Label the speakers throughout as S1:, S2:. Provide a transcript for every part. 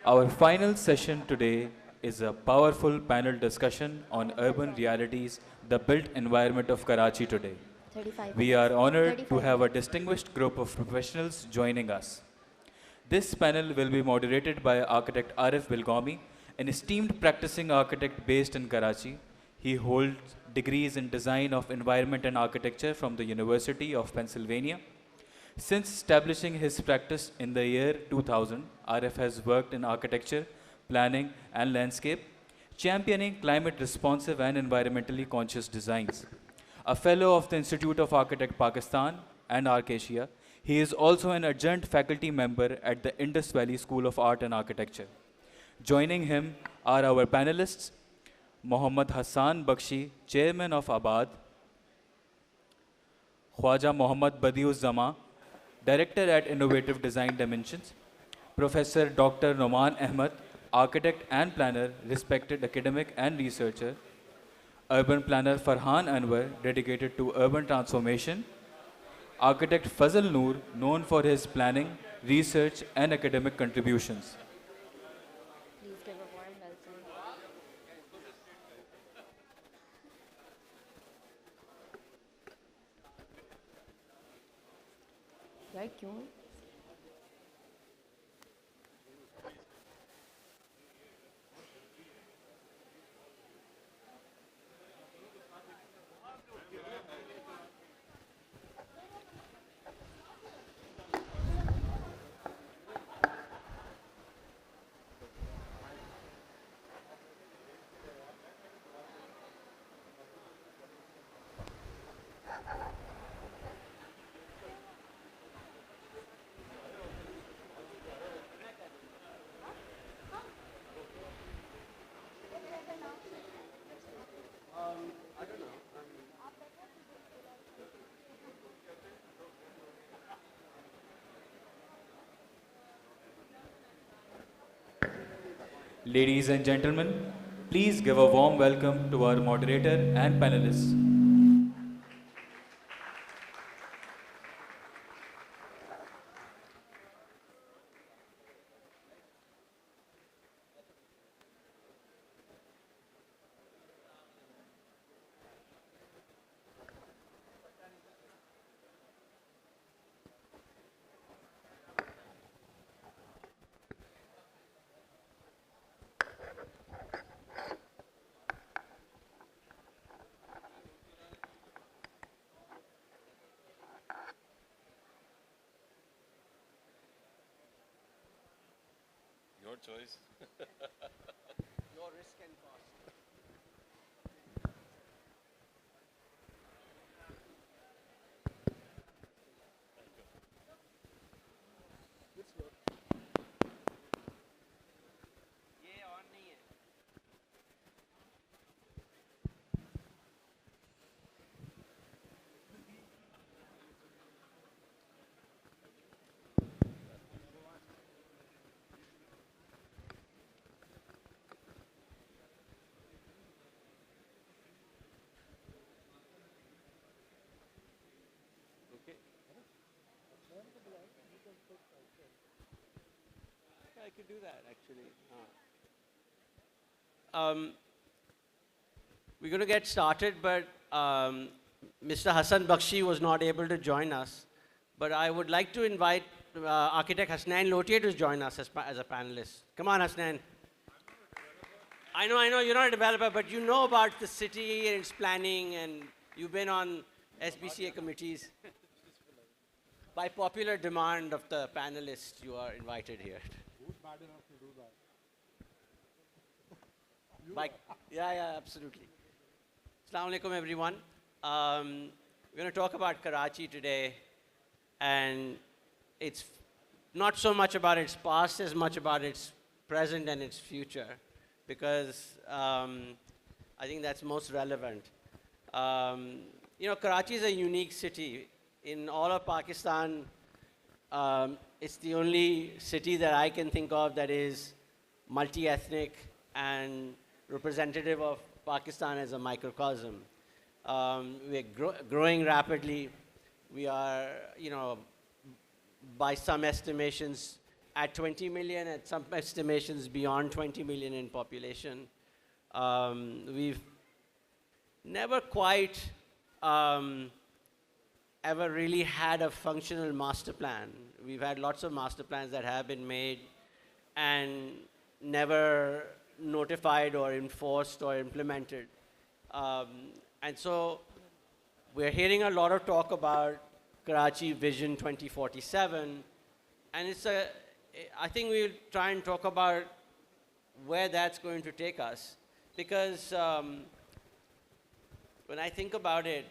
S1: Our final session today is a powerful panel discussion on urban realities, the built environment of Karachi today.
S2: 35
S1: We are
S2: minutes.
S1: honored to
S2: 35
S1: have a
S2: minutes.
S1: distinguished group of professionals joining us. This panel will be moderated by architect Arif Bilgomi, an esteemed practicing architect based in Karachi. He holds degrees in design of environment and architecture from the University of Pennsylvania. Since establishing his practice in the year 2000, RF has worked in architecture, planning, and landscape, championing climate responsive and environmentally conscious designs. A fellow of the Institute of Architect Pakistan and Arcasia, he is also an adjunct faculty member at the Indus Valley School of Art and Architecture. Joining him are our panelists, Mohammad Hassan Bakshi, Chairman of Abad, Khwaja Mohammad Badiuz Zama, Director at Innovative Design Dimensions, Professor Dr. Noman Ahmed, Architect and Planner, respected academic and researcher, Urban Planner Farhan Anwar, dedicated to urban transformation, Architect Fazal Noor, known for his planning, research, and academic contributions.
S2: Please give a warm welcome. यार क्यों
S1: Ladies and gentlemen, please give a warm welcome to our moderator and panelists.
S3: Your choice.
S4: Your risk and cost. ये on नहीं है.
S3: Okay. I could do that actually. We're going to get started, but Mr. Hassan Bakshi was not able to join us. But I would like to invite architect Hasnain Lotier to join us as a panelist. Come on, Hasnain. I know, you're not a developer, but you know about the city and its planning, and you've been on SBCA committees. By popular demand of the panelists, you are invited here.
S5: Who's bad enough to do that?
S3: Yeah, absolutely. Assalamu alaikum, everyone. We're going to talk about Karachi today, and it's not so much about its past as much about its present and its future, because I think that's most relevant. Karachi is a unique city. In all of Pakistan, it's the only city that I can think of that is multi-ethnic and representative of Pakistan as a microcosm. We're growing rapidly. We are, by some estimations, at 20 million, at some estimations beyond 20 million in population. We've never quite ever really had a functional master plan. We've had lots of master plans that have been made and never notified or enforced or implemented. And so we're hearing a lot of talk about Karachi Vision 2047, and I think we'll try and talk about where that's going to take us, because when I think about it,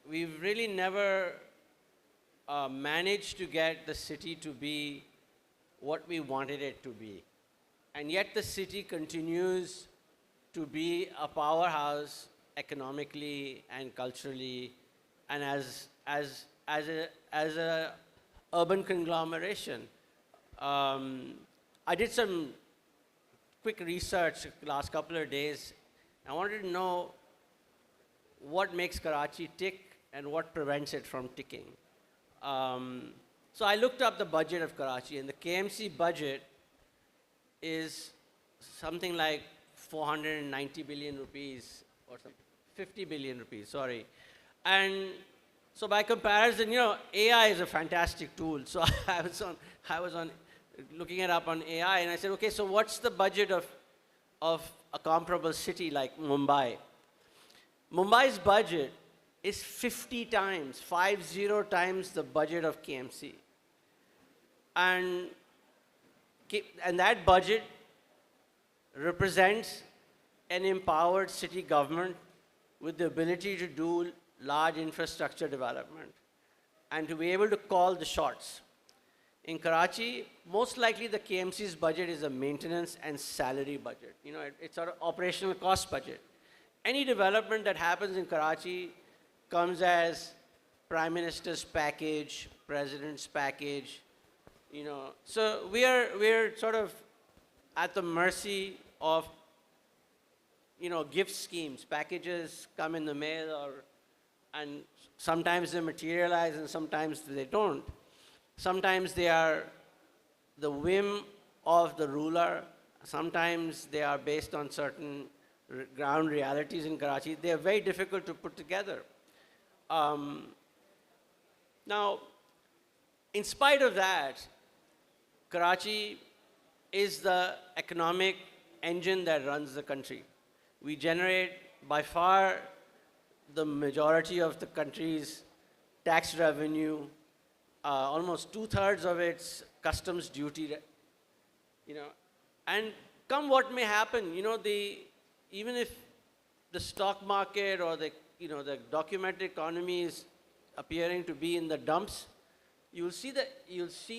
S3: we've really never managed to get the city to be what we wanted it to be. And yet the city continues to be a powerhouse economically and culturally, and as a urban conglomeration. I did some quick research the last couple of days. I wanted to know what makes Karachi tick and what prevents it from ticking. So I looked up the budget of Karachi, and the KMC budget is something like 490 billion rupees or something, 50 billion rupees, sorry. And so by comparison, AI is a fantastic tool. So I was on looking it up on AI, and I said, okay, so what's the budget of a comparable city like Mumbai? Mumbai's budget is 50 times the budget of KMC. And that budget represents an empowered city government with the ability to do large infrastructure development and to be able to call the shots. In Karachi, most likely the KMC's budget is a maintenance and salary budget. It's sort of operational cost budget. Any development that happens in Karachi comes as Prime Minister's package, President's package, So we're sort of at the mercy of, gift schemes. Packages come in the mail, and sometimes they materialize and sometimes they don't. Sometimes they are the whim of the ruler. Sometimes they are based on certain ground realities in Karachi. They are very difficult to put together. Now, in spite of that, Karachi is the economic engine that runs the country. We generate by far the majority of the country's tax revenue, almost 2/3 of its customs duty, and come what may happen, even if the stock market or the documented economy is appearing to be in the dumps, you'll see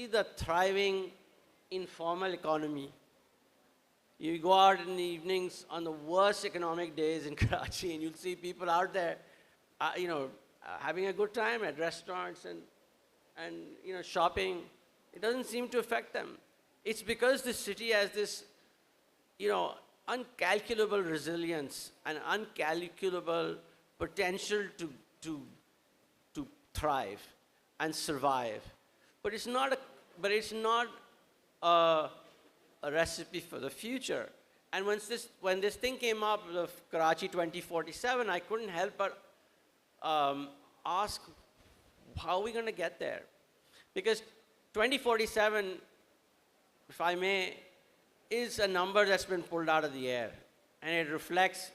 S3: the thriving informal economy. You go out in the evenings on the worst economic days in Karachi, and you'll see people out there, having a good time at restaurants and shopping. It doesn't seem to affect them. It's because the city has this, uncalculable resilience and uncalculable potential to thrive and survive. But it's not a recipe for the future. And when this thing came up of Karachi 2047, I couldn't help but ask, how are we going to get there? Because 2047, if I may, is a number that's been pulled out of the air. And it reflects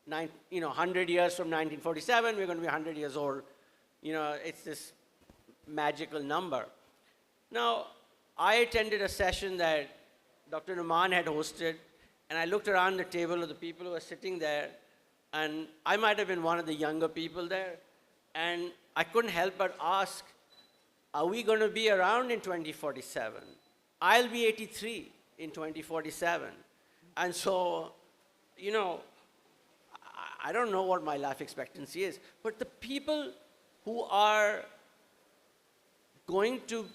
S3: 100 years from 1947, we're going to be 100 years old. It's this magical number. Now, I attended a session that Dr. Numan had hosted, and I looked around the table of the people who were sitting there, and I might have been one of the younger people there, and I couldn't help but ask, are we going to be around in 2047? I'll be 83 in 2047. And so, I don't know what my life expectancy is, but the people who are going to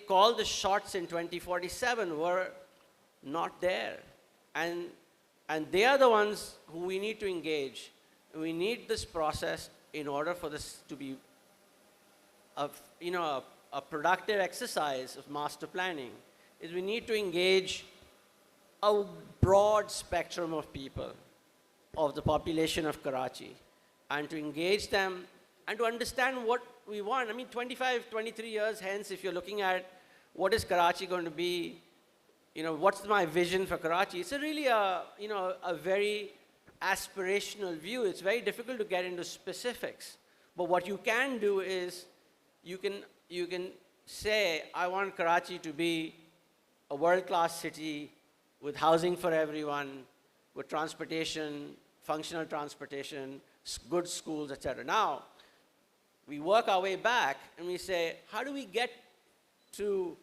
S3: call the shots in 2047 were not there. And they are the ones who we need to engage. We need this process in order for this to be a a productive exercise of master planning is we need to engage a broad spectrum of people, of the population of Karachi, and to engage them and to understand what we want. I mean, 25, 23 years hence, if you're looking at what is Karachi going to be, what's my vision for Karachi, it's a really a very aspirational view. It's very difficult to get into specifics. But what you can do is you can say, I want Karachi to be a world-class city with housing for everyone, with transportation, functional transportation, good schools, etc. Now, we work our way back and we say, how do we get to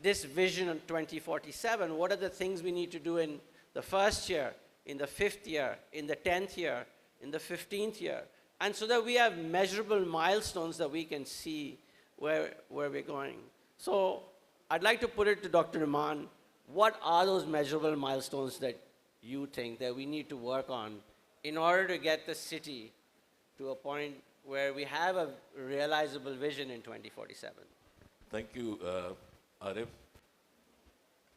S3: this vision of 2047? What are the things we need to do in the first year, in the 5th year, in the 10th year, in the 15th year? And so that we have measurable milestones that we can see where we're going. So I'd like to put it to Dr. Iman, what are those measurable milestones that you think that we need to work on in order to get the city to a point where we have a realizable vision in 2047?
S6: Thank you, Arif.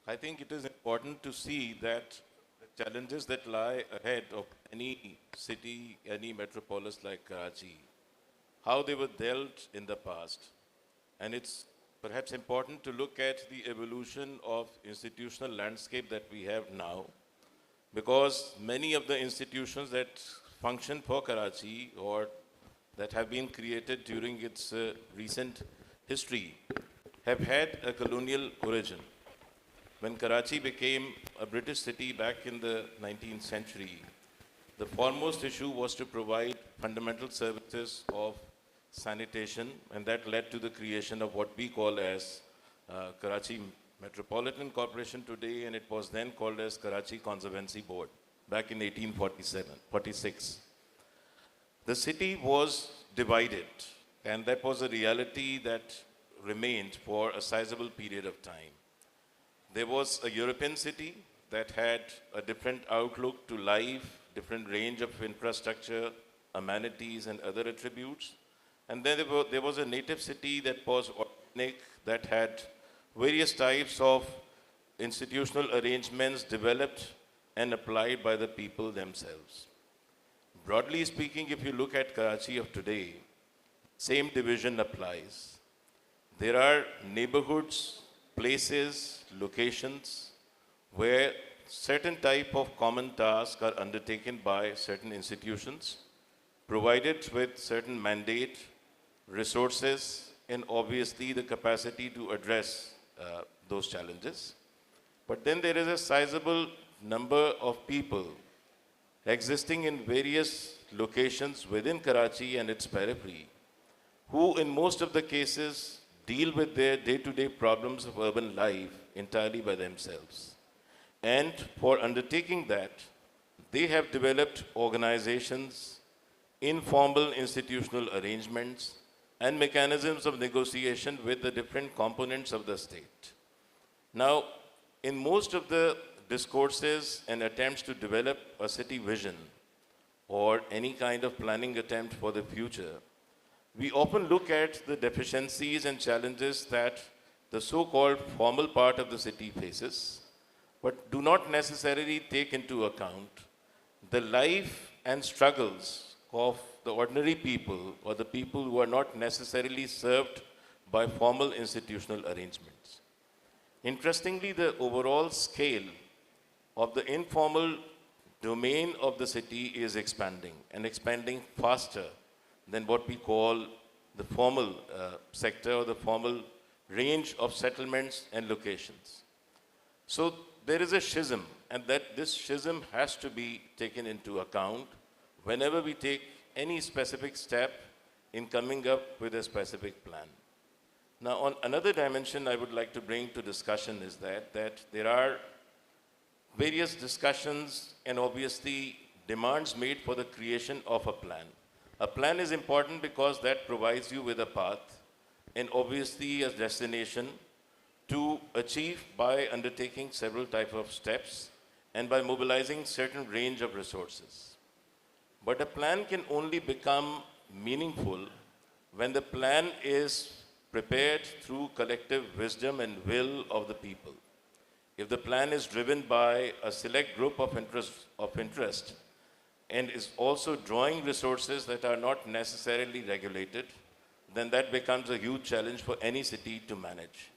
S6: I think it is important to see that the challenges that lie ahead of any city, any metropolis like Karachi, how they were dealt in the past. And it's perhaps important to look at the evolution of institutional landscape that we have now, because many of the institutions that function for Karachi or that have been created during its recent history have had a colonial origin. When Karachi became a British city back in the 19th century, the foremost issue was to provide fundamental services of sanitation, and that led to the creation of what we call as Karachi Metropolitan Corporation today, and it was then called as Karachi Conservancy Board back in 1846. The city was divided, and that was a reality that remained for a sizable period of time. There was a European city that had a different outlook to life, different range of infrastructure, amenities, and other attributes. And then there was a native city that was organic, that had various types of institutional arrangements developed and applied by the people themselves. Broadly speaking, if you look at Karachi of today, same division applies. There are neighborhoods, places, locations where certain type of common tasks are undertaken by certain institutions, provided with certain mandate, resources, and obviously the capacity to address those challenges. But then there is a sizable number of people existing in various locations within Karachi and its periphery, who in most of the cases deal with their day-to-day problems of urban life entirely by themselves. And for undertaking that, they have developed organizations, informal institutional arrangements, and mechanisms of negotiation with the different components of the state. Now, in most of the discourses and attempts to develop a city vision or any kind of planning attempt for the future, we often look at the deficiencies and challenges that the so-called formal part of the city faces, but do not necessarily take into account the life and struggles of the ordinary people or the people who are not necessarily served by formal institutional arrangements. Interestingly, the overall scale of the informal domain of the city is expanding and expanding faster than what we call the formal sector or the formal range of settlements and locations. So there is a schism, and that this schism has to be taken into account whenever we take any specific step in coming up with a specific plan. Now, on another dimension I would like to bring to discussion is that there are various discussions and obviously demands made for the creation of a plan. A plan is important because that provides you with a path and obviously a destination to achieve by undertaking several types of steps and by mobilizing certain range of resources. But a plan can only become meaningful when the plan is prepared through collective wisdom and will of the people. If the plan is driven by a select group of interest and is also drawing resources that are not necessarily regulated, then that becomes a huge challenge for any city to manage.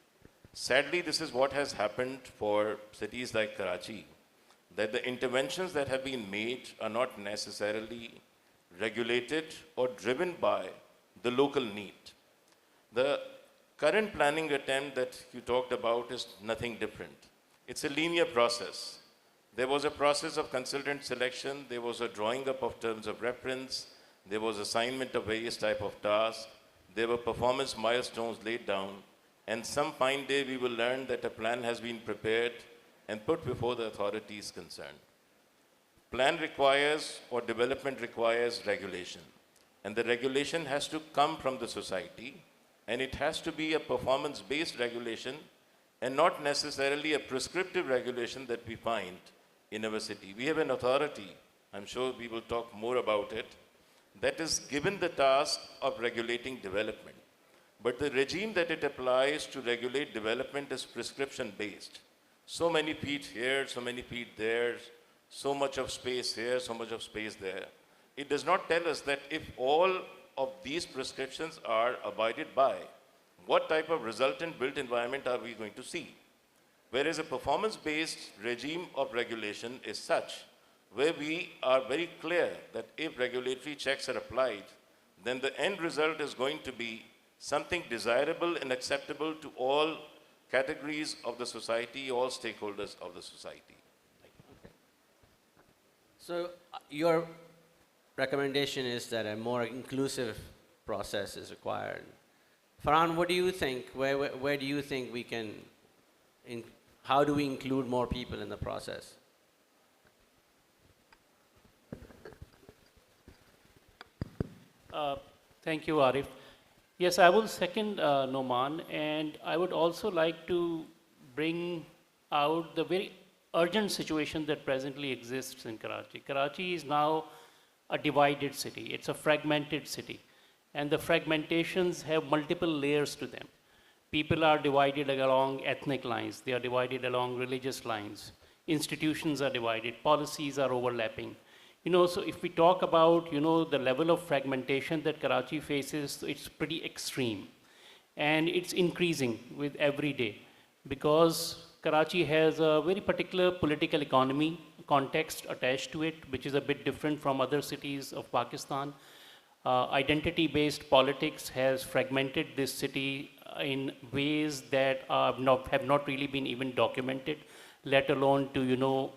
S6: Sadly, this is what has happened for cities like Karachi, that the interventions that have been made are not necessarily regulated or driven by the local need. The current planning attempt that you talked about is nothing different. It's a linear process. There was a process of consultant selection, there was a drawing up of terms of reference, there was assignment of various type of tasks, there were performance milestones laid down, and some fine day we will learn that a plan has been prepared and put before the authorities concerned. Plan requires or development requires regulation, and the regulation has to come from the society, and it has to be a performance-based regulation and not necessarily a prescriptive regulation that we find in our city. We have an authority, I'm sure we will talk more about it, that is given the task of regulating development. But the regime that it applies to regulate development is prescription-based. So many feet here, so many feet there, so much of space here, so much of space there. It does not tell us that if all of these prescriptions are abided by, what type of resultant built environment are we going to see? Whereas a performance-based regime of regulation is such, where we are very clear that if regulatory checks are applied, then the end result is going to be something desirable and acceptable to all categories of the society, all stakeholders of the society.
S3: So your recommendation is that a more inclusive process is required. Farhan, what do you think? Where do you think we can, how do we include more people in the process?
S7: Thank you, Arif. Yes, I will second Noman, and I would also like to bring out the very urgent situation that presently exists in Karachi. Karachi is now a divided city. It's a fragmented city, and the fragmentations have multiple layers to them. People are divided along ethnic lines. They are divided along religious lines. Institutions are divided. Policies are overlapping. So if we talk about, the level of fragmentation that Karachi faces, it's pretty extreme. And it's increasing with every day because Karachi has a very particular political economy context attached to it, which is a bit different from other cities of Pakistan. Identity-based politics has fragmented this city in ways that have not really been even documented, let alone to,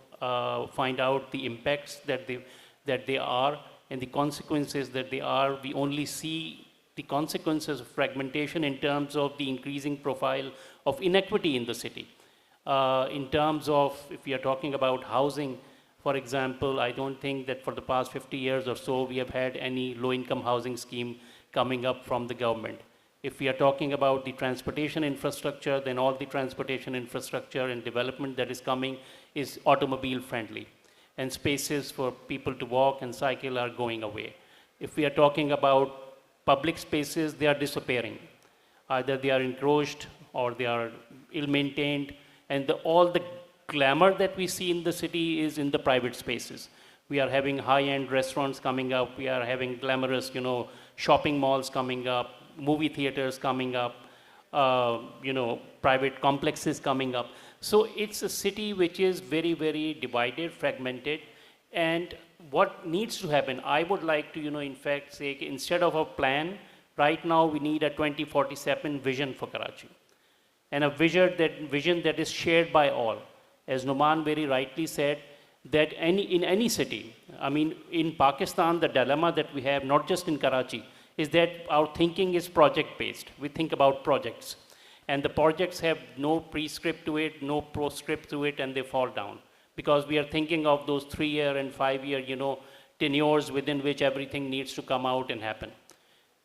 S7: find out the impacts that they are and the consequences that they are. We only see the consequences of fragmentation in terms of the increasing profile of inequity in the city. In terms of, if we are talking about housing, for example, I don't think that for the past 50 years or so, we have had any low-income housing scheme coming up from the government. If we are talking about the transportation infrastructure, then all the transportation infrastructure and development that is coming is automobile friendly. And spaces for people to walk and cycle are going away. If we are talking about public spaces, they are disappearing. Either they are encroached or they are ill-maintained, and all the glamour that we see in the city is in the private spaces. We are having high-end restaurants coming up, we are having glamorous, shopping malls coming up, movie theaters coming up, private complexes coming up. So it's a city which is very, very divided, fragmented, and what needs to happen, I would like to, in fact, say, instead of a plan, right now we need a 2047 vision for Karachi, and a vision that is shared by all. As Noman very rightly said, that in any city, in Pakistan, the dilemma that we have, not just in Karachi, is that our thinking is project-based. We think about projects. And the projects have no prescript to it, no proscript to it, and they fall down. Because we are thinking of those 3-year and 5-year, tenures within which everything needs to come out and happen.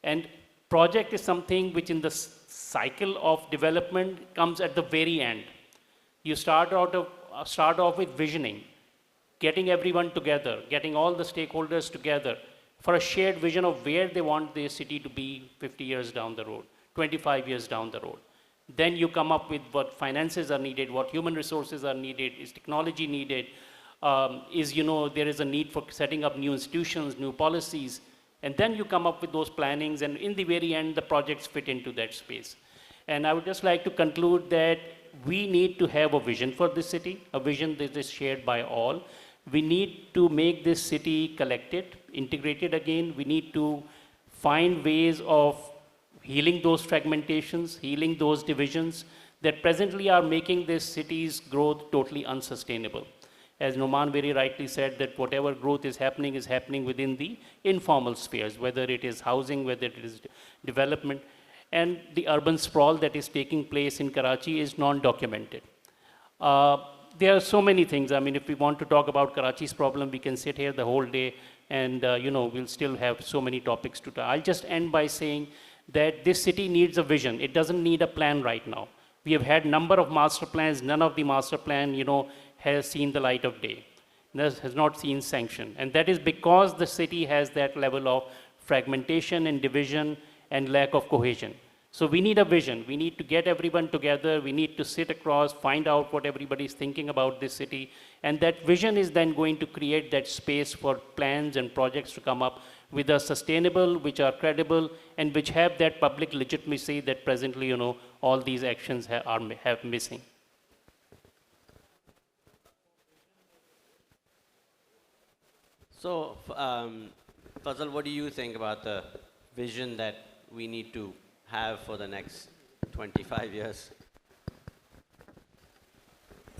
S7: And project is something which in the cycle of development comes at the very end. You start off with visioning, getting everyone together, getting all the stakeholders together for a shared vision of where they want the city to be 50 years down the road, 25 years down the road. Then you come up with what finances are needed, what human resources are needed, is technology needed, there is a need for setting up new institutions, new policies, and then you come up with those plannings, and in the very end, the projects fit into that space. And I would just like to conclude that we need to have a vision for this city, a vision that is shared by all. We need to make this city collected, integrated again. We need to find ways of healing those fragmentations, healing those divisions that presently are making this city's growth totally unsustainable. As Noman very rightly said, that whatever growth is happening within the informal spheres, whether it is housing, whether it is development, and the urban sprawl that is taking place in Karachi is non-documented. There are so many things. I mean, if we want to talk about Karachi's problem, we can sit here the whole day and, we'll still have so many topics to talk. I'll just end by saying that this city needs a vision. It doesn't need a plan right now. We have had number of master plans. None of the master plan, has seen the light of day. Has not seen sanction. And that is because the city has that level of fragmentation and division and lack of cohesion. So we need a vision. We need to get everyone together. We need to sit across, find out what everybody is thinking about this city. And that vision is then going to create that space for plans and projects to come up with a sustainable, which are credible, and which have that public legitimacy that presently, all these actions have missing.
S3: So, Fazal, what do you think about the vision that we need to have for the next 25 years?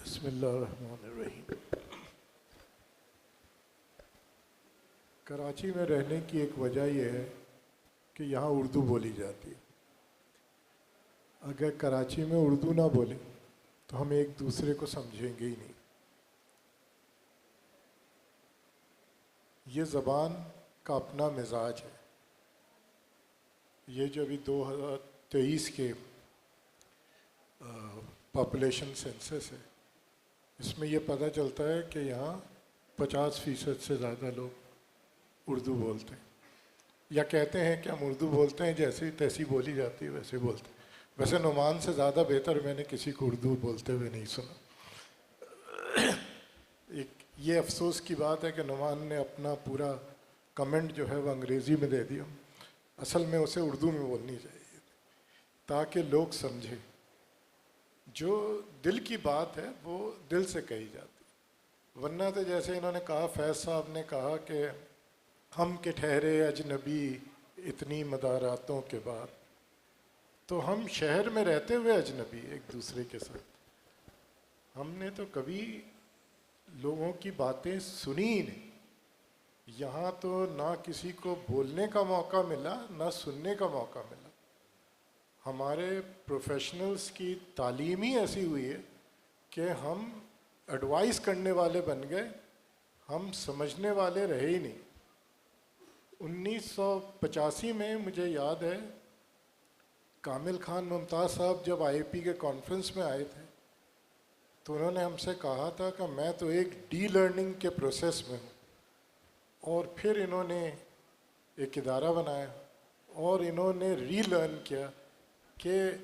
S5: बिस्मिल्लाहिर्रहमानिर्रहीम। कराची में रहने की एक वजह यह है कि यहाँ उर्दू बोली जाती है। अगर कराची में उर्दू ना बोले तो हम एक दूसरे को समझेंगे ही नहीं। ये ज़बान का अपना मिजाज है। ये जो अभी 2023 के पॉपुलेशन सेंसस है, इसमें ये पता चलता है कि यहाँ 50% से ज़्यादा लोग उर्दू बोलते हैं, या कहते हैं कि हम उर्दू बोलते हैं, जैसी तैसी बोली जाती है वैसे बोलते हैं। वैसे नुमान से ज़्यादा बेहतर मैंने किसी को उर्दू बोलते हुए नहीं सुना। एक ये अफसोस की बात है कि नुमान ने अपना पूरा कमेंट जो है वो अंग्रेज़ी में दे दिया। असल में उसे उर्दू में बोलनी चाहिए ताकि लोग समझें। जो दिल की बात है वो दिल से कही जाती, वरना तो जैसे इन्होंने कहा, फैज़ साहब ने कहा कि हम के ठहरे अजनबी इतनी मदारातों के बाद, तो हम शहर में रहते हुए अजनबी एक दूसरे के साथ। हमने तो कभी लोगों की बातें सुनी ही नहीं। यहाँ तो ना किसी को बोलने का मौका मिला, ना सुनने का मौका मिला। हमारे प्रोफेशनल्स की तालीम ही ऐसी हुई है कि हम एडवाइस करने वाले बन गए, हम समझने वाले रहे ही नहीं। 1985 में मुझे याद है, कामिल खान मुमताज़ साहब जब आईपी के कॉन्फ्रेंस में आए थे तो उन्होंने हमसे कहा था कि मैं तो एक डी लर्निंग के प्रोसेस में हूँ। और फिर इन्होंने एक इदारा बनाया और इन्होंने रीलर्न किया कि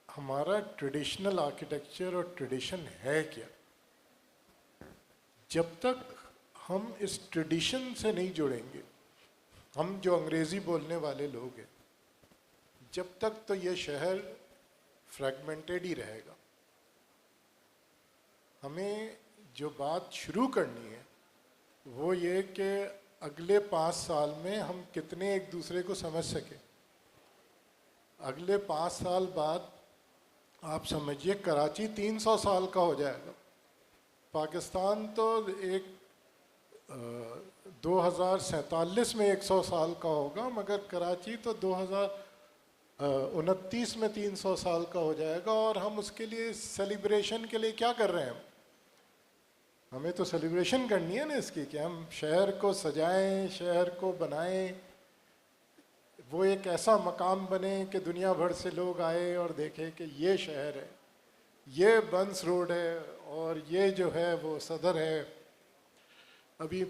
S5: हमारा ट्रेडिशनल आर्किटेक्चर और ट्रेडिशन है क्या। जब तक हम इस ट्रेडिशन से नहीं जुड़ेंगे, हम जो अंग्रेज़ी बोलने वाले लोग हैं, जब तक तो ये शहर फ्रैगमेंटेड ही रहेगा। हमें जो बात शुरू करनी है वो ये कि अगले 5 साल में हम कितने एक दूसरे को समझ सकें। अगले 5 साल बाद आप समझिए कराची 300 साल का हो जाएगा। पाकिस्तान तो एक 2047 में 100 साल का होगा, मगर कराची तो 2029 में 300 साल का हो जाएगा। और हम उसके लिए सेलिब्रेशन के लिए क्या कर रहे हैं? हमें तो सेलिब्रेशन करनी है ना इसकी, कि हम शहर को सजाएं, शहर को बनाएं, वो एक ऐसा मकाम बने कि दुनिया भर से लोग आए और देखें कि ये शहर है, ये बंस रोड है और ये जो है वो सदर है। अभी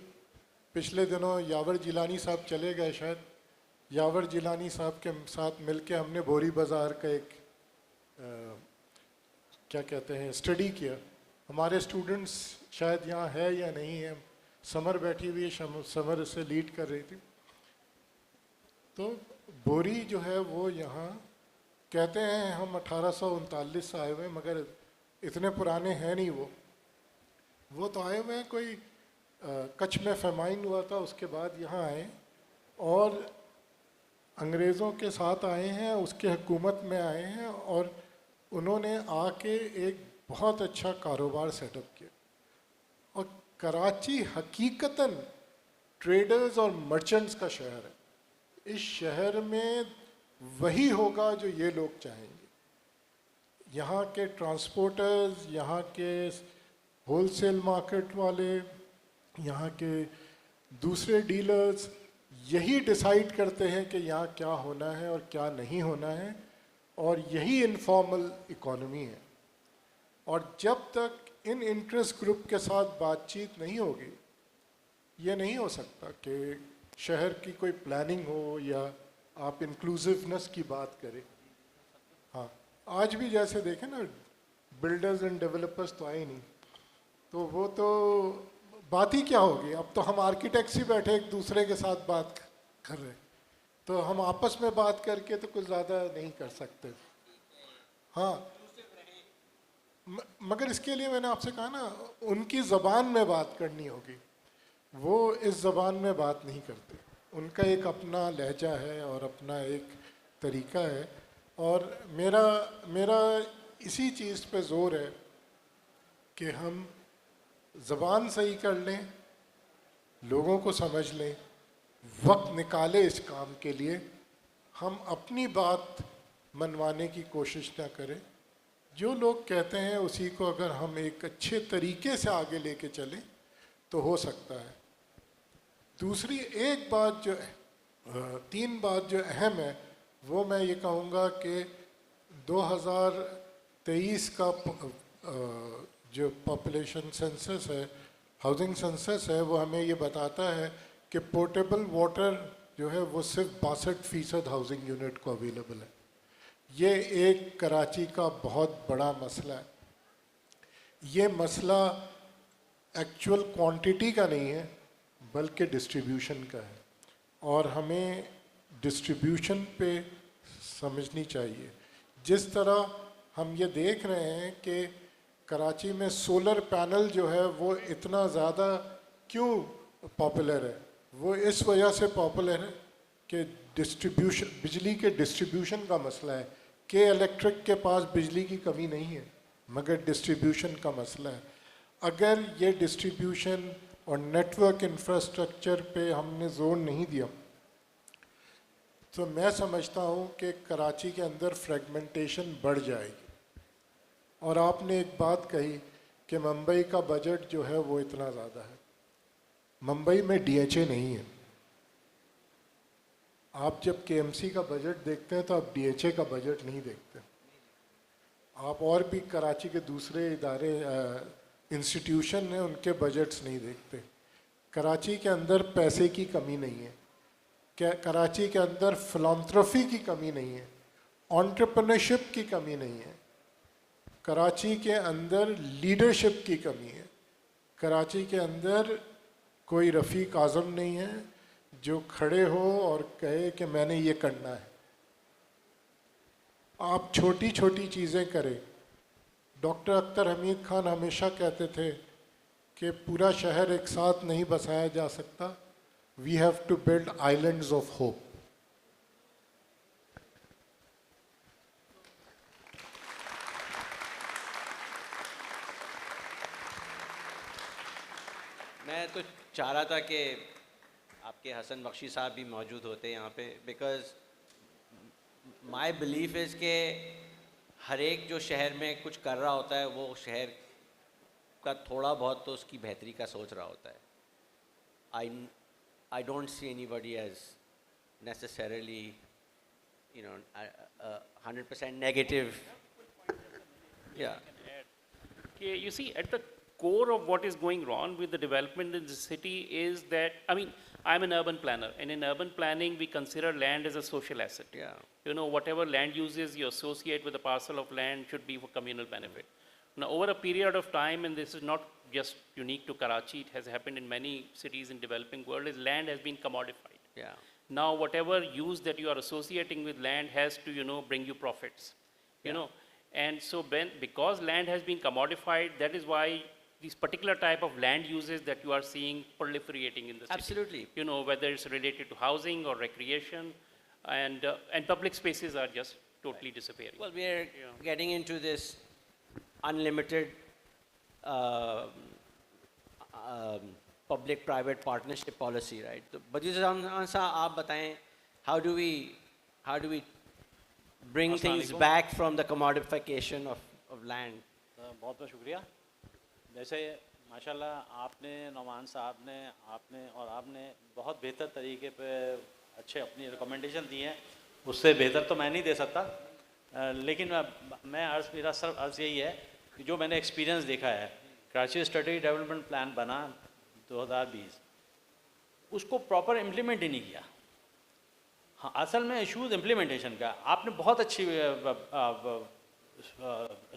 S5: पिछले दिनों यावर जिलानी साहब चले गए शायद। यावर जिलानी साहब के साथ मिलके हमने बोरी बाज़ार का एक क्या कहते हैं स्टडी किया। हमारे स्टूडेंट्स शायद यहाँ है या नहीं है, समर बैठी हुई है, समर से लीड कर रही थी। तो बोरी जो है वो यहाँ कहते हैं हम 1839 से आए हुए हैं, मगर इतने पुराने हैं नहीं वो तो आए हुए हैं कोई कच्छ में फेमाइन हुआ था उसके बाद यहाँ आए और अंग्रेज़ों के साथ आए हैं, उसके हुकूमत में आए हैं और उन्होंने आके एक बहुत अच्छा कारोबार सेटअप किया। और कराची हकीकतन ट्रेडर्स और मर्चेंट्स का शहर है। इस शहर में वही होगा जो ये लोग चाहेंगे। यहाँ के ट्रांसपोर्टर्स, यहाँ के होलसेल मार्केट वाले, यहाँ के दूसरे डीलर्स यही डिसाइड करते हैं कि यहाँ क्या होना है और क्या नहीं होना है, और यही इनफॉर्मल इकोनॉमी है। और जब तक इन इंटरेस्ट ग्रुप के साथ बातचीत नहीं होगी, ये नहीं हो सकता कि शहर की कोई प्लानिंग हो या आप इंक्लूसिवनेस की बात करें। हाँ, आज भी जैसे देखें ना, बिल्डर्स एंड डेवलपर्स तो आए नहीं, तो वो तो बात ही क्या होगी। अब तो हम आर्किटेक्ट्स ही बैठे एक दूसरे के साथ बात कर रहे हैं, तो हम आपस में बात करके तो कुछ ज़्यादा नहीं कर सकते। हाँ, मगर इसके लिए मैंने आपसे कहा ना, उनकी ज़बान में बात करनी होगी। वो इस ज़बान में बात नहीं करते, उनका एक अपना लहजा है और अपना एक तरीका है। और मेरा इसी चीज़ पे ज़ोर है कि हम ज़बान सही कर लें, लोगों को समझ लें, वक्त निकाले इस काम के लिए। हम अपनी बात मनवाने की कोशिश ना करें। जो लोग कहते हैं उसी को अगर हम एक अच्छे तरीके से आगे लेके चलें तो हो सकता है। दूसरी एक बात जो तीन बात जो अहम है, वो मैं ये कहूँगा कि 2023 का जो पॉपुलेशन सेंसस है, हाउसिंग सेंसस है, वो हमें ये बताता है कि पोर्टेबल वाटर जो है वो सिर्फ 62% हाउसिंग यूनिट को अवेलेबल है। ये एक कराची का बहुत बड़ा मसला है। ये मसला एक्चुअल क्वांटिटी का नहीं है बल्कि डिस्ट्रीब्यूशन का है, और हमें डिस्ट्रीब्यूशन पे समझनी चाहिए। जिस तरह हम ये देख रहे हैं कि कराची में सोलर पैनल जो है वो इतना ज़्यादा क्यों पॉपुलर है, वो इस वजह से पॉपुलर है कि डिस्ट्रीब्यूशन, बिजली के डिस्ट्रीब्यूशन का मसला है। के इलेक्ट्रिक के पास बिजली की कमी नहीं है, मगर डिस्ट्रीब्यूशन का मसला है। अगर ये डिस्ट्रीब्यूशन और नेटवर्क इंफ्रास्ट्रक्चर पे हमने जोर नहीं दिया तो मैं समझता हूँ कि कराची के अंदर फ्रेगमेंटेशन बढ़ जाएगी। और आपने एक बात कही कि मुंबई का बजट जो है वो इतना ज़्यादा है। मुंबई में डीएचए नहीं है। आप जब केएमसी का बजट देखते हैं तो आप डीएचए का बजट नहीं देखते। आप और भी कराची के दूसरे इदारे इंस्टीट्यूशन हैं, उनके बजट्स नहीं देखते। कराची के अंदर पैसे की कमी नहीं है, कराची के अंदर फिलॉन्थ्रफी की कमी नहीं है, एंटरप्रेन्योरशिप की कमी नहीं है, कराची के अंदर लीडरशिप की कमी है। कराची के अंदर कोई रफ़ीक आज़म नहीं है जो खड़े हो और कहे कि मैंने ये करना है। आप छोटी छोटी चीज़ें करें। डॉक्टर अख्तर हमीद खान हमेशा कहते थे कि पूरा शहर एक साथ नहीं बसाया जा सकता, we have to build islands of hope.
S3: मैं तो चाह रहा था कि आपके हसन बख्शी साहब भी मौजूद होते यहाँ पे, बिकॉज़ माय बिलीफ इज़ के हर एक जो शहर में कुछ कर रहा होता है वो शहर का थोड़ा बहुत तो उसकी बेहतरी का सोच रहा होता है। I don't see anybody as necessarily 100% negative. या
S7: Okay, you see, at the core of what is going wrong with the development in the city is that, I mean, I'm an urban planner, and in urban planning, we consider land as a social asset.
S3: Yeah.
S7: You know, whatever land uses you associate with a parcel of land should be for communal benefit. Now, over a period of time, and this is not just unique to Karachi, it has happened in many cities in developing world, is land has been commodified.
S3: Yeah.
S7: Now, whatever use that you are associating with land has to, you know, bring you profits, you know. And so because land has been commodified, that is why these particular type of land uses that you are seeing proliferating in the city.
S3: Absolutely.
S7: You know, whether it's related to housing or recreation, and public spaces are just totally disappearing.
S3: Well, we are getting into this unlimited public-private partnership policy, right? So, Badiuzzahman Sahab, आप बताएं, how do we bring things
S8: Assalamualaikum.
S3: back from the commodification of land?
S8: बहुत बहुत शुक्रिया। जैसे माशाल्लाह आपने नौमान साहब ने आपने बहुत बेहतर तरीके पे अच्छे अपनी रिकमेंडेशन दी हैं, उससे बेहतर तो मैं नहीं दे सकता, लेकिन मेरा सिर्फ अर्ज़ यही है कि जो मैंने एक्सपीरियंस देखा है, कराची स्ट्रेटेजिक डेवलपमेंट प्लान बना 2020, उसको प्रॉपर इम्प्लीमेंट ही नहीं किया। हाँ, असल में इशूज़ इम्प्लीमेंटेशन का। आपने बहुत अच्छी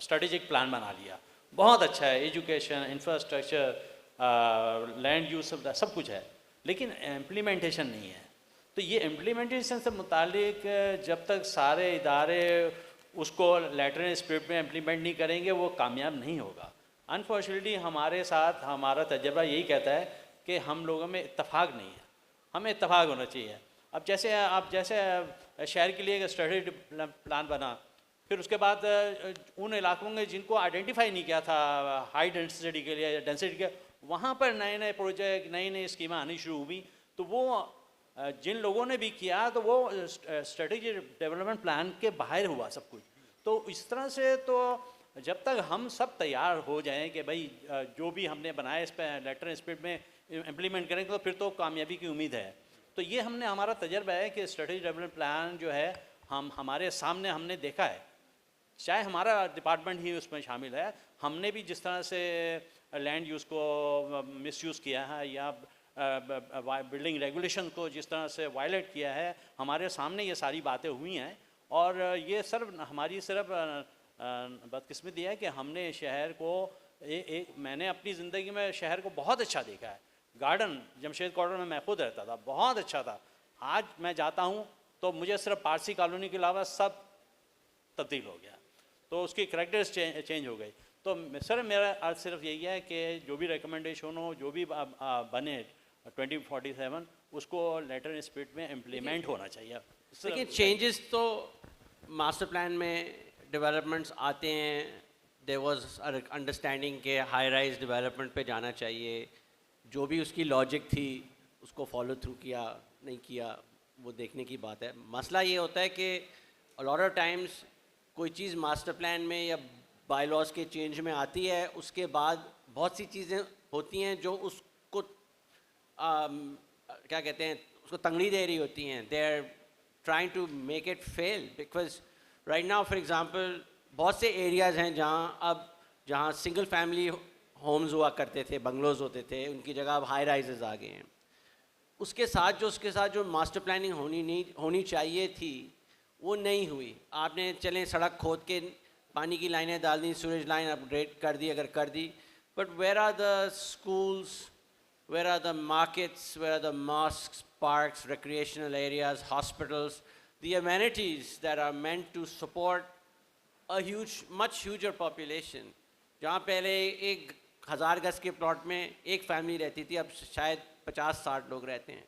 S8: स्ट्रेटेजिक प्लान बना लिया, बहुत अच्छा है, एजुकेशन, इंफ्रास्ट्रक्चर, लैंड यूज सब कुछ है, लेकिन इम्प्लीमेंटेशन नहीं है। तो ये इम्प्लीमेंटेशन से मुतालिक जब तक सारे इदारे उसको लेटर एंड स्पिरिट में इम्प्लीमेंट नहीं करेंगे, वो कामयाब नहीं होगा। अनफॉर्चुनेटली हमारे साथ हमारा तजर्बा यही कहता है कि हम लोगों में इत्तेफाक नहीं है, हमें इत्तेफाक होना चाहिए। अब जैसे शहर के लिए एक स्ट्रेटेजिक प्लान बना, फिर उसके बाद उन इलाकों में जिनको आइडेंटिफाई नहीं किया था हाई डेंसिटी के लिए, डेंसिटी के, वहाँ पर नए नए प्रोजेक्ट, नई नई स्कीमें आनी शुरू हुई। तो वो जिन लोगों ने भी किया, तो वो स्ट्रेटेजिक डेवलपमेंट प्लान के बाहर हुआ सब कुछ। तो इस तरह से तो जब तक हम सब तैयार हो जाएं कि भाई जो भी हमने बनाया इस पर लेटर स्पिरिट में इम्प्लीमेंट करेंगे, तो फिर तो कामयाबी की उम्मीद है। तो ये हमारा तजर्बा है कि स्ट्रेटेजिक डेवलपमेंट प्लान जो है हमारे सामने हमने देखा है, चाहे हमारा डिपार्टमेंट ही उसमें शामिल है, हमने भी जिस तरह से लैंड यूज़ को मिसयूज़ किया है या बिल्डिंग रेगुलेशन को जिस तरह से वायलेट किया है, हमारे सामने ये सारी बातें हुई हैं। और ये हमारी सिर्फ बदकिस्मती है कि हमने शहर को मैंने अपनी ज़िंदगी में शहर को बहुत अच्छा देखा है। गार्डन जमशेद कॉर्डर में मैं खुद रहता था, बहुत अच्छा था। आज मैं जाता हूँ तो मुझे सिर्फ पारसी कॉलोनी के अलावा सब तब्दील हो गया, तो उसकी करैक्टर्स चेंज हो गई। तो सर मेरा अर्थ सिर्फ यही है कि जो भी रिकमेंडेशन हो, जो भी बने 2047, उसको लेटर इन स्पिरिट में इम्प्लीमेंट होना चाहिए।
S3: लेकिन चेंजेस तो मास्टर प्लान में डेवलपमेंट्स आते हैं, देयर वाज अंडरस्टैंडिंग के हाई राइज डेवलपमेंट पे जाना चाहिए, जो भी उसकी लॉजिक थी उसको फॉलो थ्रू किया नहीं किया वो देखने की बात है। मसला ये होता है कि a lot of times कोई चीज़ मास्टर प्लान में या बाई लॉज के चेंज में आती है, उसके बाद बहुत सी चीज़ें होती हैं जो उसको क्या कहते हैं, उसको तंगड़ी दे रही होती हैं। They are trying to make it fail, because right now for example बहुत से एरियाज़ हैं जहाँ सिंगल फैमिली होम्स हुआ करते थे, बंगलोज होते थे, उनकी जगह अब हाई राइजेज़ आ गए हैं। उसके साथ जो मास्टर प्लानिंग होनी चाहिए थी वो नहीं हुई। आपने चलें सड़क खोद के पानी की लाइनें डाल दी, सूरज लाइन अपग्रेड कर दी, अगर कर दी, but where are the schools, where are the markets, where are the mosques, parks, recreational areas, hospitals, the amenities that are meant to support a much huger population। जहाँ पहले 1000 गज के प्लॉट में एक फैमिली रहती थी, अब शायद 50-60 लोग रहते हैं।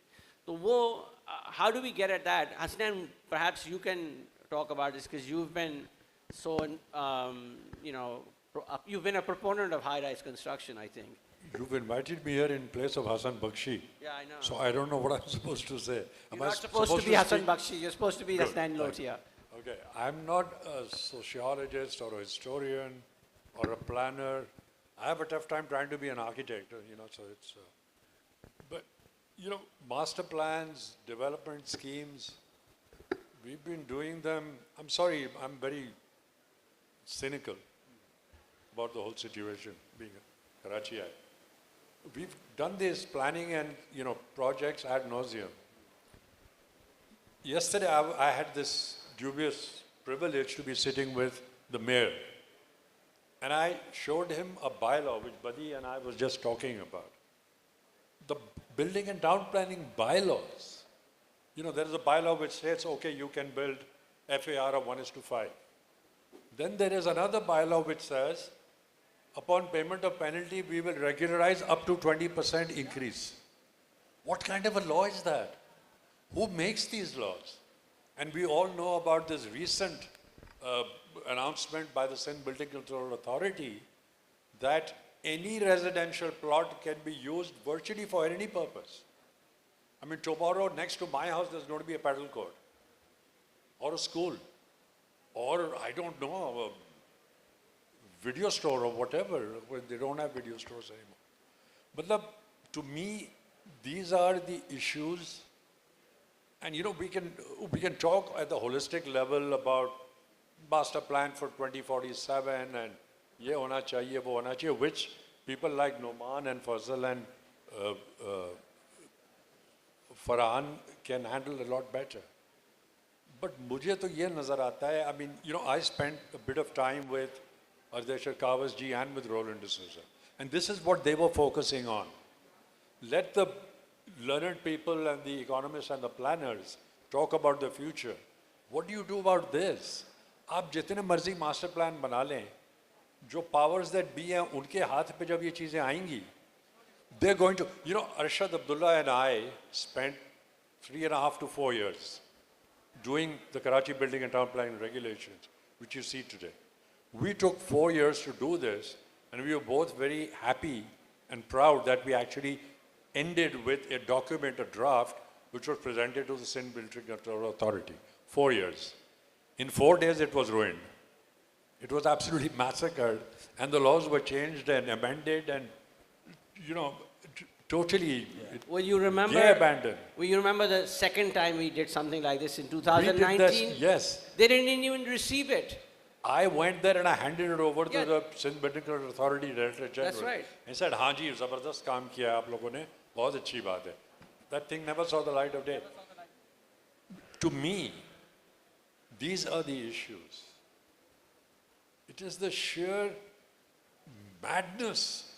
S3: तो वो how do we get at that? Hasnan, perhaps you can talk about this because you've been so you've been a proponent of high-rise construction, I think.
S9: You've invited me here in place of Hassan Bakshi.
S3: Yeah, I know.
S9: So I don't know what I'm supposed to say.
S3: You're not supposed to be Hassan Bakshi. You're supposed to be Hasnan Lotia.
S9: Okay, I'm not a sociologist or a historian or a planner. I have a tough time trying to be an architect, so it's... but, master plans, development schemes, we've been doing them. I'm sorry, I'm very cynical about the whole situation, being a Karachiite. we've done this planning and, projects ad nauseum. Yesterday, I had this dubious privilege to be sitting with the mayor. And I showed him a bylaw, which Buddy and I was just talking about. The building and town planning bylaws. There is a bylaw which says, okay, you can build FAR of 1:5. Then there is another bylaw which says, upon payment of penalty, we will regularize up to 20% increase. What kind of a law is that? Who makes these laws? And we all know about this recent announcement by the Sindh Building Control Authority that any residential plot can be used virtually for any purpose. I mean, tomorrow next to my house, there's going to be a paddle court or a school or, I don't know, a video store or whatever. They don't have video stores anymore. But to me, these are the issues. And we can talk at the holistic level about master plan for 2047 and ye hona chahiye, wo hona chahiye, which people like Noman and Fazal and Farhan can handle a lot better. But mujhe to ye nazar aata hai, I mean, I spent a bit of time with Ardeshir Kawas ji and with Roland D'Souza. And this is what they were focusing on. Let the learned people and the economists and the planners talk about the future. What do you do about this? आप जितने मर्जी master plan बना लें, जो powers that be हैं, उनके हाथ पे जब ये चीजें आएंगी, they're going to, Arshad Abdullah and I spent 3.5 to 4 years doing the Karachi Building and Town Planning Regulations, which you see today. We took 4 years to do this, and we were both very happy and proud that we actually ended with a document, a draft, which was presented to the Sindh Building Control Authority. 4 years. In 4 days, it was ruined. It was absolutely massacred, and the laws were changed and amended, and totally
S3: Well, you remember?
S9: abandoned.
S3: Well, you remember the second time we did something like this in
S9: We
S3: 2019?
S9: did this, yes.
S3: They didn't even receive it.
S9: I went there and I handed it over
S3: Yeah.
S9: to the Sindh Building Control Authority Director General.
S3: That's right.
S9: And said, हाँ जी, ज़बरदस्त काम किया आप लोगों ने, बहुत अच्छी बात है. That thing never saw the light of day. To me, these are the issues. It is the sheer madness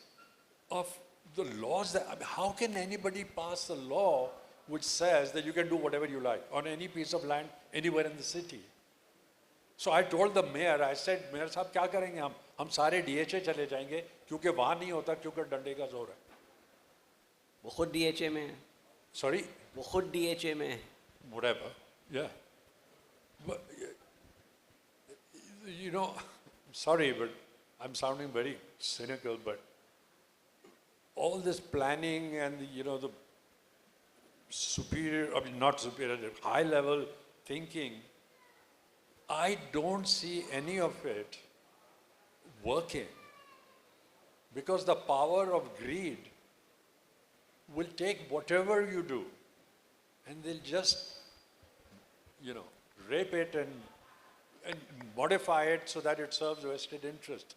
S9: of the laws that, how can anybody pass a law which says that you can do whatever you like on any piece of land anywhere in the city? So I told the mayor, I said, Mayor साहब क्या करेंगे हम? हम सारे DHA चले जाएंगे क्योंकि वहाँ नहीं होता क्योंकि डंडे का जोर है.
S3: वो खुद DHA में है.
S9: Sorry?
S3: वो खुद DHA में है.
S9: Whatever, yeah. But, sorry, but I'm sounding very cynical, but all this planning and the superior, I mean not superior, high level thinking, I don't see any of it working because the power of greed will take whatever you do and they'll just, rape it and modify it so that it serves vested interest.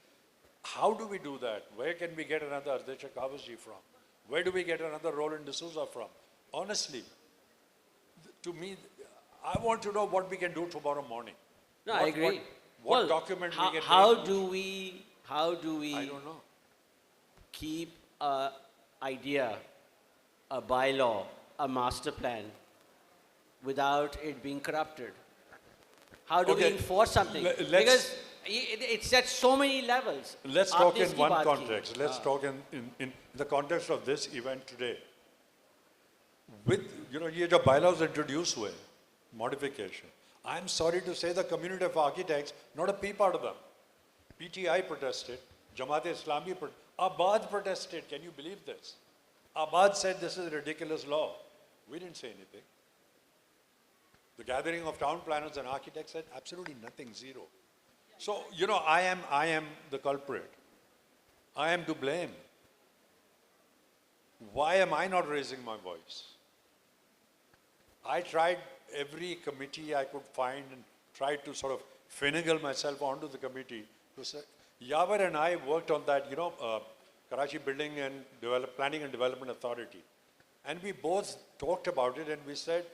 S9: How do we do that? Where can we get another Ardeshir Kawas from? Where do we get another Roland D'Souza from? Honestly, to me, I want to know what we can do tomorrow morning.
S3: No, I agree.
S9: What document we can
S3: how
S9: make?
S3: do we
S9: I don't know.
S3: keep a idea, a bylaw, a master plan without it being corrupted? How do we
S9: Okay,
S3: enforce something?
S9: let's-
S3: Because it's at so many levels.
S9: Let's
S3: आप
S9: talk
S3: जिसकी
S9: in one
S3: बात की.
S9: context. Let's talk in the context of this event today. With, ये जो bylaws introduced हुए, modification. I'm sorry to say the community of architects, not a peep out of them. PTI protested, Jamaat-e-Islami protested, Abad protested. Can you believe this? Abad said this is a ridiculous law. We didn't say anything. The gathering of town planners and architects said absolutely nothing, zero. So, I am the culprit. I am to blame. Why am I not raising my voice? I tried every committee I could find and tried to sort of finagle myself onto the committee to say, Yavar and I worked on that, Karachi Building and Planning and Development Authority. And we both talked about it and we said,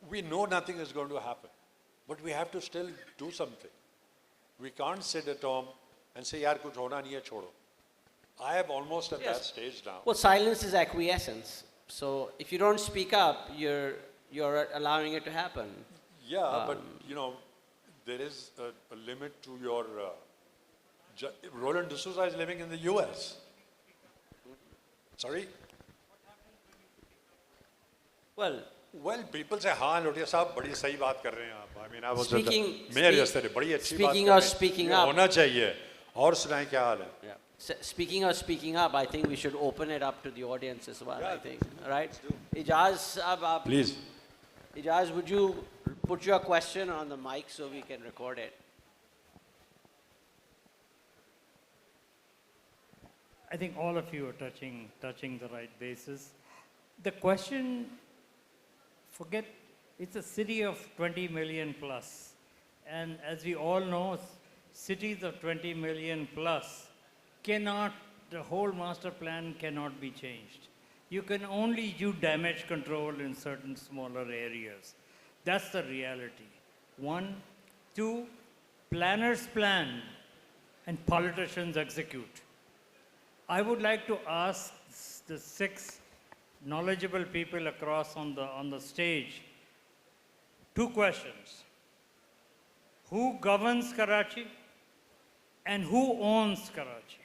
S9: we know nothing is going to happen, but we have to still do something. We can't sit at home and say, yaar, kuch hona nahi hai, chodo. I am almost at that stage now.
S3: Well, silence is acquiescence. So if you don't speak up, you're allowing it to happen.
S9: Yeah, but you know, there is a limit to your. Roland D'Souza is living in the US. Sorry?
S3: Well,
S9: people say, हाँ लोटिया साहब बड़ी सही बात कर रहे हैं आप. I mean, I was
S3: Speaking-
S9: mayor
S3: speak-
S9: yesterday. बड़ी अच्छी बात
S3: speaking
S9: कर
S3: of
S9: रहे हैं.
S3: speaking
S9: ये
S3: up.
S9: होना चाहिए. और सुनाएं क्या हाल है?
S3: yeah. Speaking of speaking up, I think we should open it up to the audience as well, I think. Right? Ijaz,
S9: Please.
S3: Ijaz, would you put your question on the mic so we can record it?
S10: I think all of you are touching the right bases. The question, forget, it's a city of 20 million plus. And as we all know, cities of 20 million plus cannot, the whole master plan cannot be changed. You can only do damage control in certain smaller areas. That's the reality. One. Two, planners plan and politicians execute. I would like to ask the 6 knowledgeable people across on the stage 2 questions. Who governs Karachi and who owns Karachi?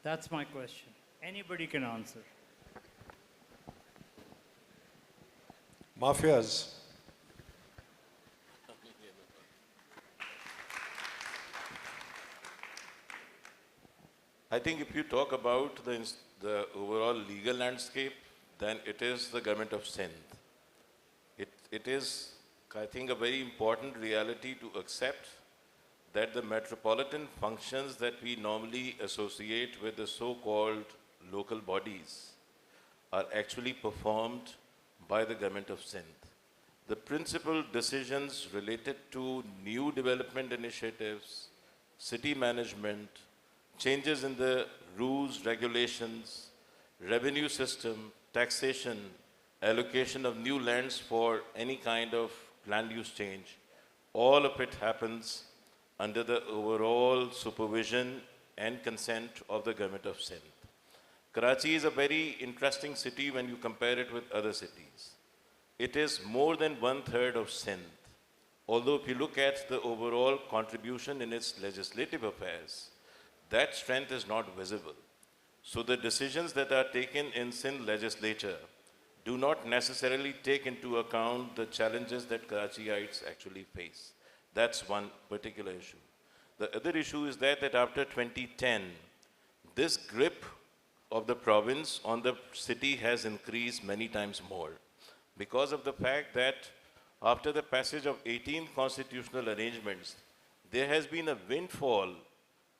S10: That's my question. Anybody can answer.
S9: Mafias.
S6: I think if you talk about the overall legal landscape, then it is the government of Sindh. It is, I think, a very important reality to accept that the metropolitan functions that we normally associate with the so-called local bodies are actually performed by the government of Sindh. The principal decisions related to new development initiatives, city management, changes in the rules, regulations, revenue system, taxation, allocation of new lands for any kind of land use change, all of it happens under the overall supervision and consent of the government of Sindh. Karachi is a very interesting city when you compare it with other cities. It is more than 1/3 of Sindh. Although if you look at the overall contribution in its legislative affairs, that strength is not visible. So the decisions that are taken in Sindh legislature do not necessarily take into account the challenges that Karachiites actually face. That's one particular issue. The other issue is that after 2010, this grip of the province on the city has increased many times more because of the fact that after the passage of 18 constitutional arrangements, there has been a windfall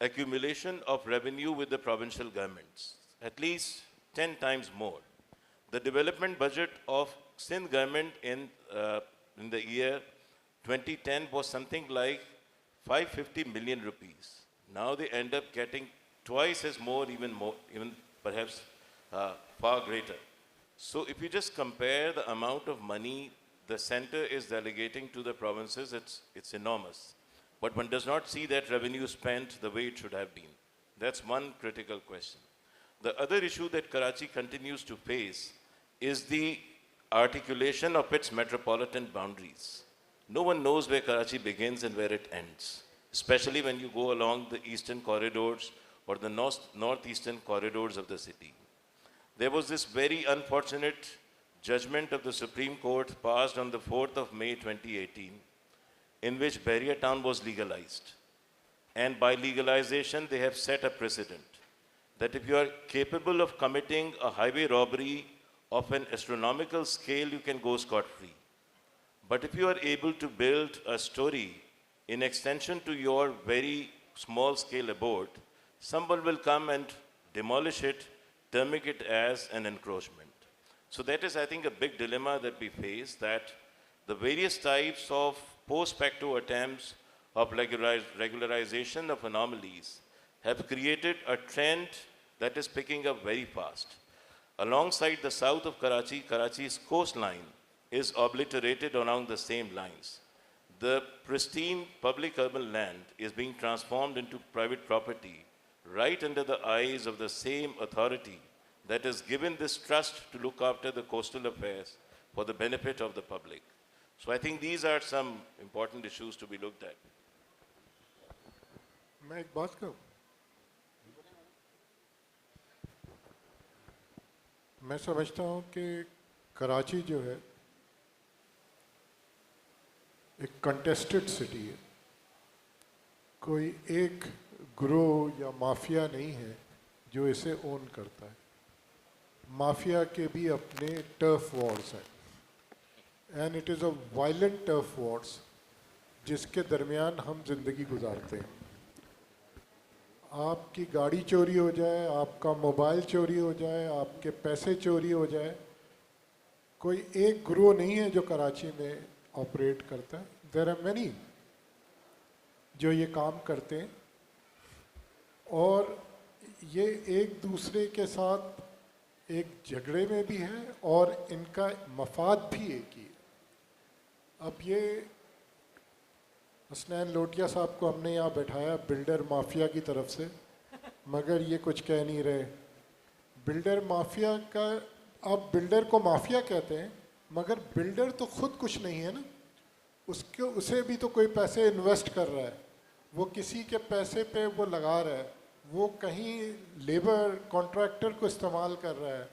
S6: accumulation of revenue with the provincial governments, at least 10 times more. The development budget of Sindh government in the year 2010 was something like 550 million rupees. Now they end up getting twice as more, even perhaps far greater. So if you just compare the amount of money the center is delegating to the provinces, it's enormous. But one does not see that revenue spent the way it should have been. That's one critical question. The other issue that Karachi continues to face is the articulation of its metropolitan boundaries. No one knows where Karachi begins and where it ends, especially when you go along the eastern corridors or the northeastern corridors of the city. There was this very unfortunate judgment of the Supreme Court passed on the 4th of May 2018, in which Bahria town was legalized. And by legalization, they have set a precedent that if you are capable of committing a highway robbery of an astronomical scale, you can go scot-free. But if you are able to build a story in extension to your very small scale abode, someone will come and demolish it, terming it as an encroachment. So that is, I think, a big dilemma that we face, that the various types of post facto attempts of regularization of anomalies have created a trend that is picking up very fast. Alongside the south of Karachi, Karachi's coastline is obliterated along the same lines. The pristine public urban land is being transformed into private property right under the eyes of the same authority that has given this trust to look after the coastal affairs for the benefit of the public. So I think these are some important issues to be looked at.
S5: मैं एक बात कहूँ, मैं समझता हूँ कि कराची जो है एक कंटेस्टेड सिटी है, कोई एक ग्रोह या माफिया नहीं है जो इसे ओन करता है। माफिया के भी अपने टर्फ वॉर्स हैं and it is a violent turf Wars जिसके दरमियान हम ज़िंदगी गुजारते हैं। आपकी गाड़ी चोरी हो जाए, आपका मोबाइल चोरी हो जाए, आपके पैसे चोरी हो जाए, कोई एक ग्रोह नहीं है जो कराची में ऑपरेट करता है। देयर आर मैनी जो ये काम करते हैं और ये एक दूसरे के साथ एक झगड़े में भी है और इनका मफाद भी एक ही है। अब ये हसनैन लोटिया साहब को हमने यहाँ बैठाया बिल्डर माफिया की तरफ से, मगर ये कुछ कह नहीं रहे। बिल्डर माफिया का, अब बिल्डर को माफिया कहते हैं मगर बिल्डर तो खुद कुछ नहीं है ना, उसे भी तो कोई पैसे इन्वेस्ट कर रहा है, वो किसी के पैसे पे वो लगा रहा है, वो कहीं लेबर कॉन्ट्रैक्टर को इस्तेमाल कर रहा है।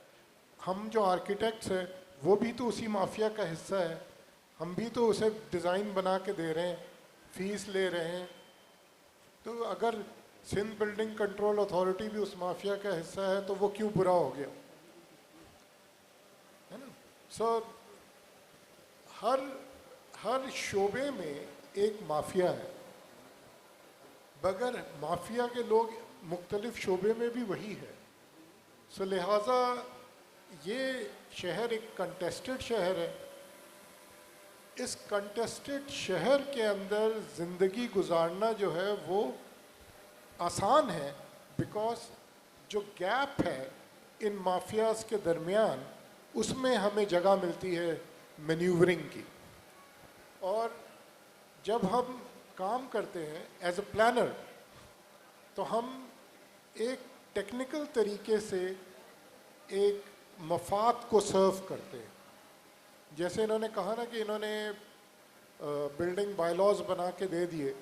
S5: हम जो आर्किटेक्ट्स हैं वो भी तो उसी माफिया का हिस्सा है, हम भी तो उसे डिज़ाइन बना के दे रहे हैं, फीस ले रहे हैं। तो अगर सिंध बिल्डिंग कंट्रोल अथॉरिटी भी उस माफिया का हिस्सा है तो वो क्यों बुरा हो गया, है ना। सो हर शोबे में एक माफिया है, मगर माफिया के लोग मुख्तलिफ शोबे में भी वही है। सो लिहाजा ये शहर एक कंटेस्टेड शहर है। इस कंटेस्टेड शहर के अंदर ज़िंदगी गुजारना जो है वो आसान है, बिकॉज जो गैप है इन माफियाज के दरमियान उसमें हमें जगह मिलती है मैन्यूवरिंग की। और जब हम काम करते हैं एज अ प्लानर तो हम एक टेक्निकल तरीके से एक मफाद को सर्व करते हैं। जैसे इन्होंने कहा ना कि इन्होंने बिल्डिंग बायलॉज बना के दे दिए,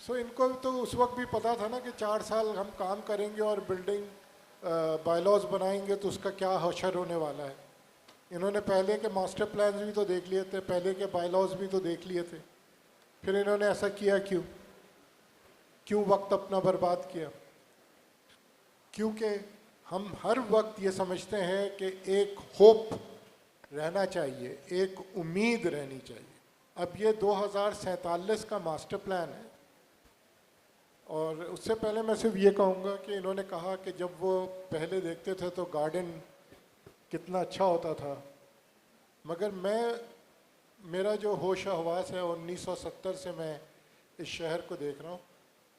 S5: सो इनको तो उस वक्त भी पता था ना कि 4 साल हम काम करेंगे और बिल्डिंग बायलॉज बनाएंगे तो उसका क्या हशर होने वाला है। इन्होंने पहले के मास्टर प्लान्स भी तो देख लिए थे, पहले के बायलॉज भी तो देख लिए थे, फिर इन्होंने ऐसा किया क्यों वक्त अपना बर्बाद किया? क्योंकि हम हर वक्त ये समझते हैं कि एक होप रहना चाहिए, एक उम्मीद रहनी चाहिए। अब ये 2047 का मास्टर प्लान है और उससे पहले मैं सिर्फ ये कहूँगा कि इन्होंने कहा कि जब वो पहले देखते थे तो गार्डन कितना अच्छा होता था, मगर मेरा जो होश हवास है 1970 से मैं इस शहर को देख रहा हूँ।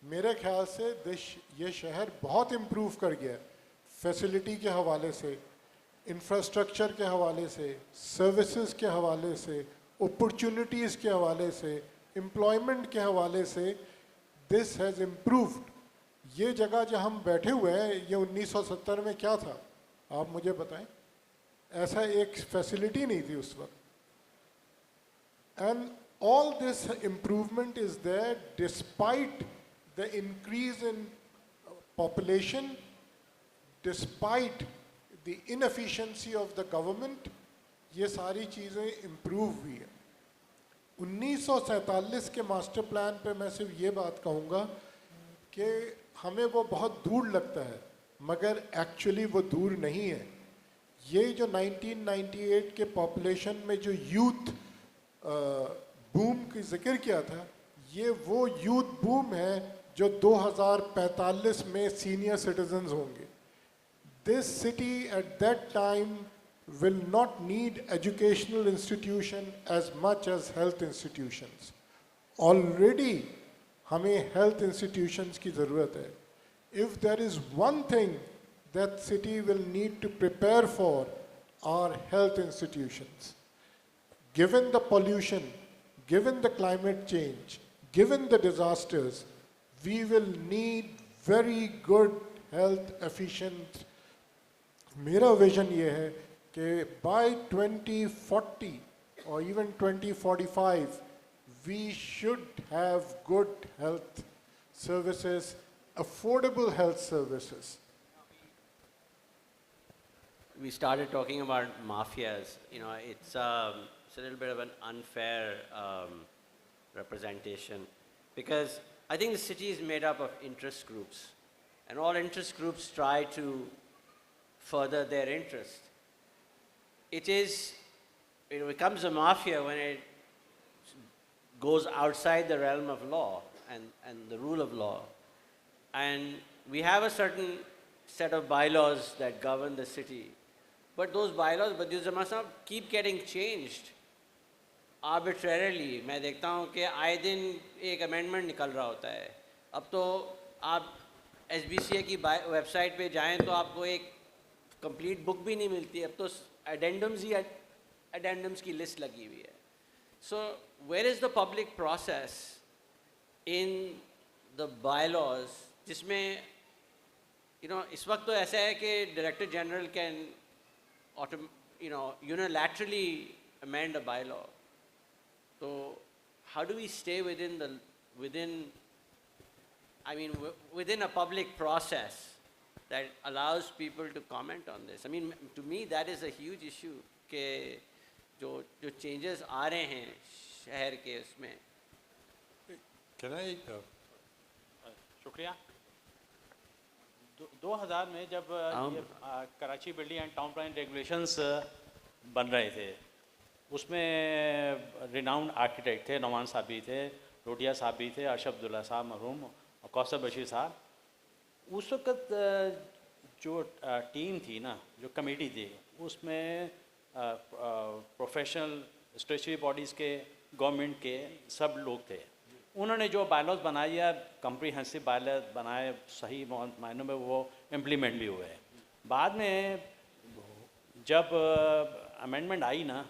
S5: मेरे ख्याल से ये शहर बहुत इम्प्रूव कर गया है, फैसिलिटी के हवाले से, इंफ्रास्ट्रक्चर के हवाले से, सर्विसेज के हवाले से, अपॉर्चुनिटीज़ के हवाले से, एम्प्लॉयमेंट के हवाले से। This has improved. ये जगह जहाँ हम बैठे हुए हैं ये 1970 में क्या था आप मुझे बताएं? ऐसा एक फैसिलिटी नहीं थी उस वक्त। And all this improvement is there despite the increase in population, despite the inefficiency of the government। ये सारी चीज़ें इम्प्रूव हुई हैं। 1947 के मास्टर प्लान पे मैं सिर्फ ये बात कहूँगा कि हमें वो बहुत दूर लगता है, मगर एक्चुअली वो दूर नहीं है। ये जो 1998 के पॉपुलेशन में जो यूथ बूम की जिक्र किया था, ये वो यूथ बूम है जो 2045 में सीनियर सिटीजन्स होंगे। This city at that time will not need educational institution as much as health institutions. Already हमें health institutions की ज़रूरत है। If there is one thing that city will need to prepare for are health institutions. Given the pollution, given the climate change, given the disasters, we will need very good health efficient. मेरा vision ये है कि by 2040 or even 2045, we should have good health services, affordable health services.
S3: We started talking about mafias. You know, it's a little bit of an unfair representation because I think the city is made up of interest groups, and all interest groups try to further their interest. It becomes a mafia when it goes outside the realm of law and the rule of law. And we have a certain set of bylaws that govern the city. But those bylaws, Badiu Zaman Sahab, keep getting changed arbitrarily. मैं देखता हूँ कि आए दिन एक amendment निकल रहा होता है. अब तो आप SBCA की website पे जाएं तो आपको एक complete book भी नहीं मिलती. अब तो addendums की list लगी हुई है. So where is the public process in the bylaws जिसमें इस वक्त तो ऐसा है कि Director General can unilaterally amend a bylaw. So how do we stay within a public process that allows people to comment on this? I mean, to me that is a huge issue कि जो changes आ रहे हैं शहर के उसमें.
S9: Can I?
S8: शुक्रिया. 2000 में जब ये Karachi building and town planning regulations बन रहे थे, उसमें रिनाउंड आर्किटेक्ट थे, नौमान साहब भी थे, लोटिया साहब भी थे, अरशद अब्दुल्ला साहब मरहूम और कौसर बशीर साहब. उस वक्त जो टीम थी ना, जो कमेटी थी, उसमें प्रोफेशनल स्टेचुरी बॉडीज़ के, गवर्नमेंट के सब लोग थे. उन्होंने जो बायलॉज बनाए या कम्प्रीहेंसिव बायलॉज बनाए, सही मायनों में वो इम्प्लीमेंट भी हुए. बाद में जब अमेंडमेंट आई ना,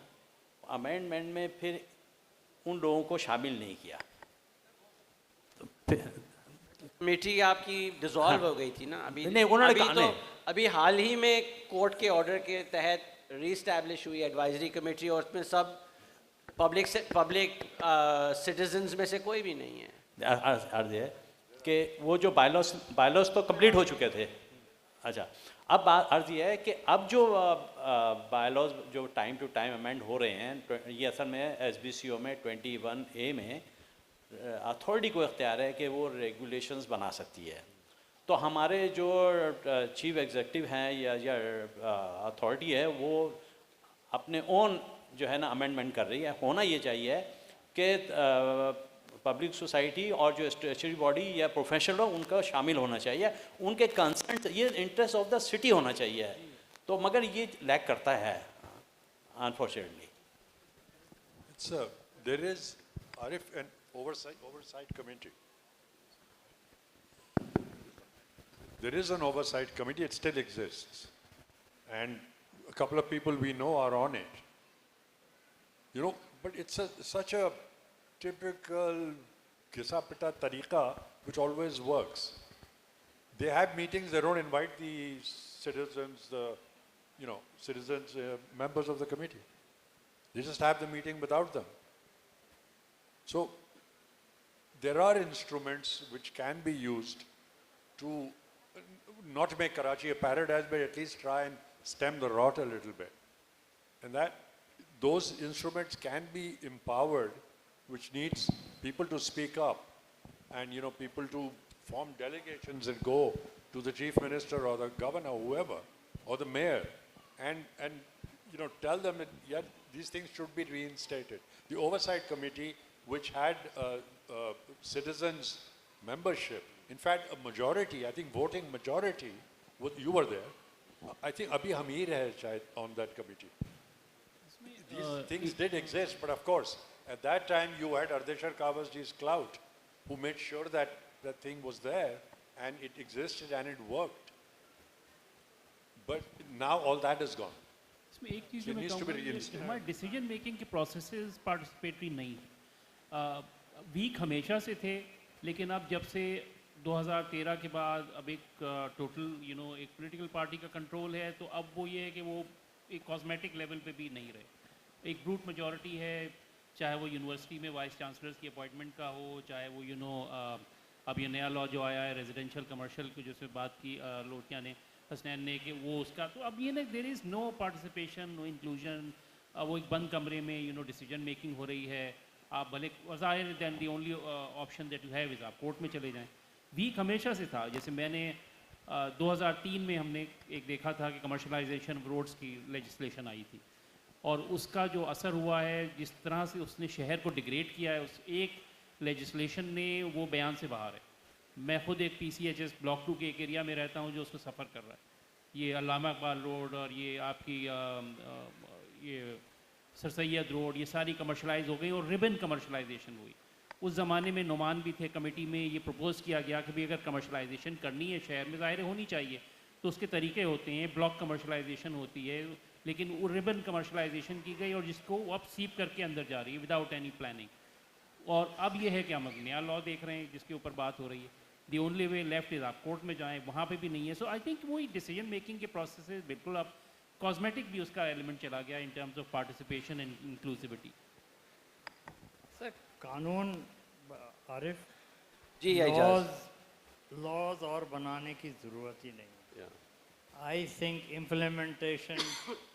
S8: अमेंडमेंट में फिर उन लोगों को शामिल नहीं किया.
S3: कमेटी आपकी डिसॉल्व हो गई थी ना अभी.
S8: नहीं, उन्होंने कहा नहीं.
S3: अभी हाल ही में कोर्ट के ऑर्डर के तहत रीस्टैब्लिश हुई एडवाइजरी कमेटी और उसमें सब पब्लिक सिटीजन्स में से कोई भी नहीं है.
S8: अर्ज है कि वो जो बायलॉज तो कंप्लीट हो चुके थे. अच्छा, अब अर्ज ये है कि अब जो बायलॉज जो टाइम टू टाइम अमेंड हो रहे हैं, ये असल में SBCO में 21A में अथॉरिटी को इख्तियार है कि वो रेगुलेशंस बना सकती है. तो हमारे जो चीफ एग्जीक्यूटिव हैं या अथॉरिटी है, वो अपने ओन जो है ना अमेंडमेंट कर रही है. होना ये चाहिए कि पब्लिक सोसाइटी और जो स्टेचुरी बॉडी या प्रोफेशनल हो, उनका शामिल होना चाहिए, उनके कंसर्न, ये इंटरेस्ट ऑफ द सिटी होना चाहिए. तो मगर ये लैक करता है unfortunately.
S9: There is, Arif, an oversight committee. There is an oversight committee, it still exists. And a couple of people we know are on it. But it's such a typical Ghisa-pita tariqa which always works. They have meetings, they don't invite the citizens, members of the committee. They just have the meeting without them. So there are instruments which can be used to not make Karachi a paradise, but at least try and stem the rot a little bit. And those instruments can be empowered, which needs people to speak up and people to form delegations and go to the chief minister or the governor, whoever, or the mayor, and tell them that these things should be reinstated. The oversight committee, which had citizens' membership, in fact, a majority, I think voting majority, you were there. I think Abhi Hamir hai on that committee. These things did exist, but of course, at that time you had Ardeshar Kawasji's clout, who made sure that that thing was there and it existed and it worked. But now all that is gone.
S7: इसमें एक चीज़
S9: So
S7: जो
S9: it
S7: मैं
S9: needs to be
S7: कहूँगा, ये
S9: reinstated.
S7: हमारे decision making के processes participatory नहीं, week हमेशा से थे, लेकिन अब जब से 2013 के बाद अब एक टोटल एक पॉलिटिकल पार्टी का कंट्रोल है, तो अब वो ये है कि वो एक कॉस्मेटिक लेवल पे भी नहीं रहे। एक ब्रूट मेजॉरिटी है, चाहे वो यूनिवर्सिटी में वाइस चांसलर्स की अपॉइंटमेंट का हो, चाहे वो अब ये नया लॉ जो आया है रेजिडेंशियल कमर्शियल की, जिसमें बात की लोटिया ने, हसनैन ने, कि वो उसका, तो अब ये ना there is no participation, no inclusion, वो एक बंद कमरे में डिसीजन मेकिंग हो रही है। आप भले ज़ाहिर than the only option that you have is आप कोर्ट में चले जाएँ। वीक हमेशा से था, जैसे मैंने 2003 में हमने एक देखा था कि कमर्शलाइजेशन ऑफ रोड्स की लेजिस्लेशन आई थी, और उसका जो असर हुआ है, जिस तरह से उसने शहर को डिग्रेड किया है, उस एक लेजिस्लेशन ने, वो बयान से बाहर है। मैं खुद एक PCHS ब्लॉक 2 के एक एरिया में रहता हूँ जो उसको सफ़र कर रहा है। ये अल्लामा इकबाल रोड और ये आपकी ये सर सैयद रोड, ये सारी कमर्शलाइज हो गई और रिबन कमर्शलाइजेशन हुई। उस ज़माने में नुमान भी थे कमेटी में, ये प्रपोज़ किया गया कि भाई अगर कमर्शलाइजेशन करनी है शहर में, ज़ाहिर होनी चाहिए, तो उसके तरीके होते हैं, ब्लॉक कमर्शलाइजेशन होती है, लेकिन वो रिबन कमर्शलाइजेशन की गई और जिसको वो अब सीप करके अंदर जा रही है विदाउट एनी प्लानिंग। और अब ये है कि हम नया लॉ देख रहे हैं जिसके ऊपर बात हो रही है। The only way left is आप कोर्ट में जाएँ, वहाँ पे भी नहीं है। सो आई थिंक वही डिसीजन मेकिंग के प्रोसेस बिल्कुल अब कॉस्मेटिक भी उसका एलिमेंट चला गया in terms of participation and inclusivity.
S10: Sir कानून आरिफ
S3: जी
S10: लॉज और बनाने की ज़रूरत ही नहीं है। आई थिंक इम्प्लीमेंटेशन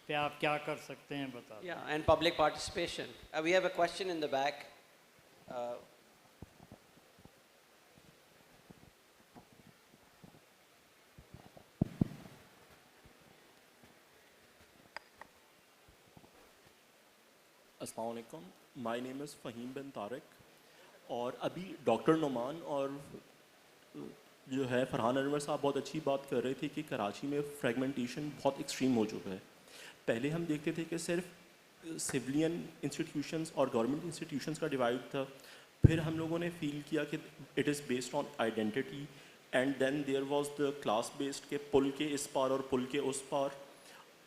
S10: पे आप क्या कर सकते हैं बता दें।
S3: Yeah, and public participation. We have a question in the back.
S11: अस्सलाम वालेकुम, माय नेम इज़ फ़हीम बिन तारिक। और अभी डॉक्टर नुमान और जो है फरहान अनवर साहब बहुत अच्छी बात कर रहे थे कि कराची में फ्रेगमेंटेशन बहुत एक्सट्रीम हो चुका है। पहले हम देखते थे कि सिर्फ सिविलियन इंस्टीट्यूशंस और गवर्नमेंट इंस्टीट्यूशंस का डिवाइड था, फिर हम लोगों ने फील किया कि it is based on identity, and then there was the class based के पुल के इस पार और पुल के उस पार।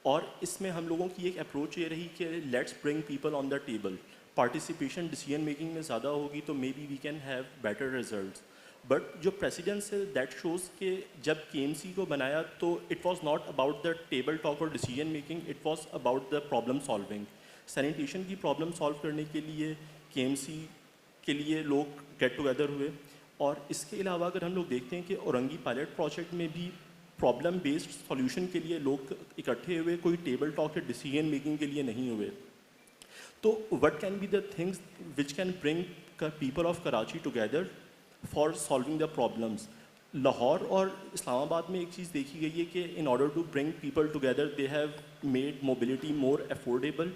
S11: और इसमें हम लोगों की एक अप्रोच ये रही कि let's bring people on the table, participation decision making में ज़्यादा होगी तो may be we can have better results. But जो प्रेसिडेंस है दैट शोज़ के जब KMC को बनाया तो it was not about the table talk और decision making, it was about the problem solving. Sanitation की प्रॉब्लम सॉल्व करने के लिए KMC के लिए लोग गेट टुगेदर हुए। और इसके अलावा अगर हम लोग देखते हैं कि औरंगी पायलट प्रोजेक्ट में भी प्रॉब्लम बेस्ड सॉल्यूशन के लिए लोग इकट्ठे हुए, कोई टेबल टॉक या डिसीजन मेकिंग के लिए नहीं हुए। तो what can be the things which can bring people of Karachi together for solving the problems. Lahore और इस्लामाबाद में एक चीज़ देखी गई है कि in order to bring people together they have made mobility more affordable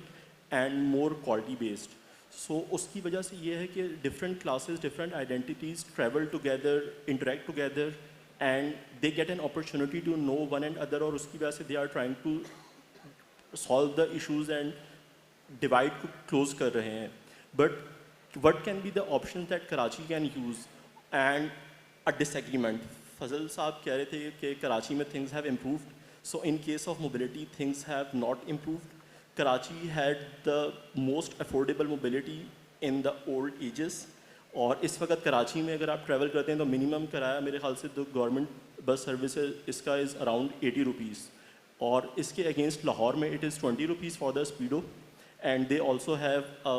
S11: and more quality based. So उसकी वजह से ये है कि different classes, different identities travel together, interact together and they get an opportunity to know one another अदर, और उसकी वजह से they are trying to solve the issues and divide को क्लोज कर रहे हैं। But what can be the option that Karachi can use and a disagreement. Fazal sahab कह रहे थे कि कराची में things have improved, so in case of mobility things have not improved. Karachi had the most affordable mobility in the old edges, और इस वक्त कराची में अगर आप ट्रैवल करते हैं तो मिनिमम किराया मेरे ख्याल से तो गवर्नमेंट बस सर्विस इसका इज़ अराउंड 80 रुपीज़, और इसके अगेंस्ट लाहौर में it is 20 rupees for the speedo, and they also have a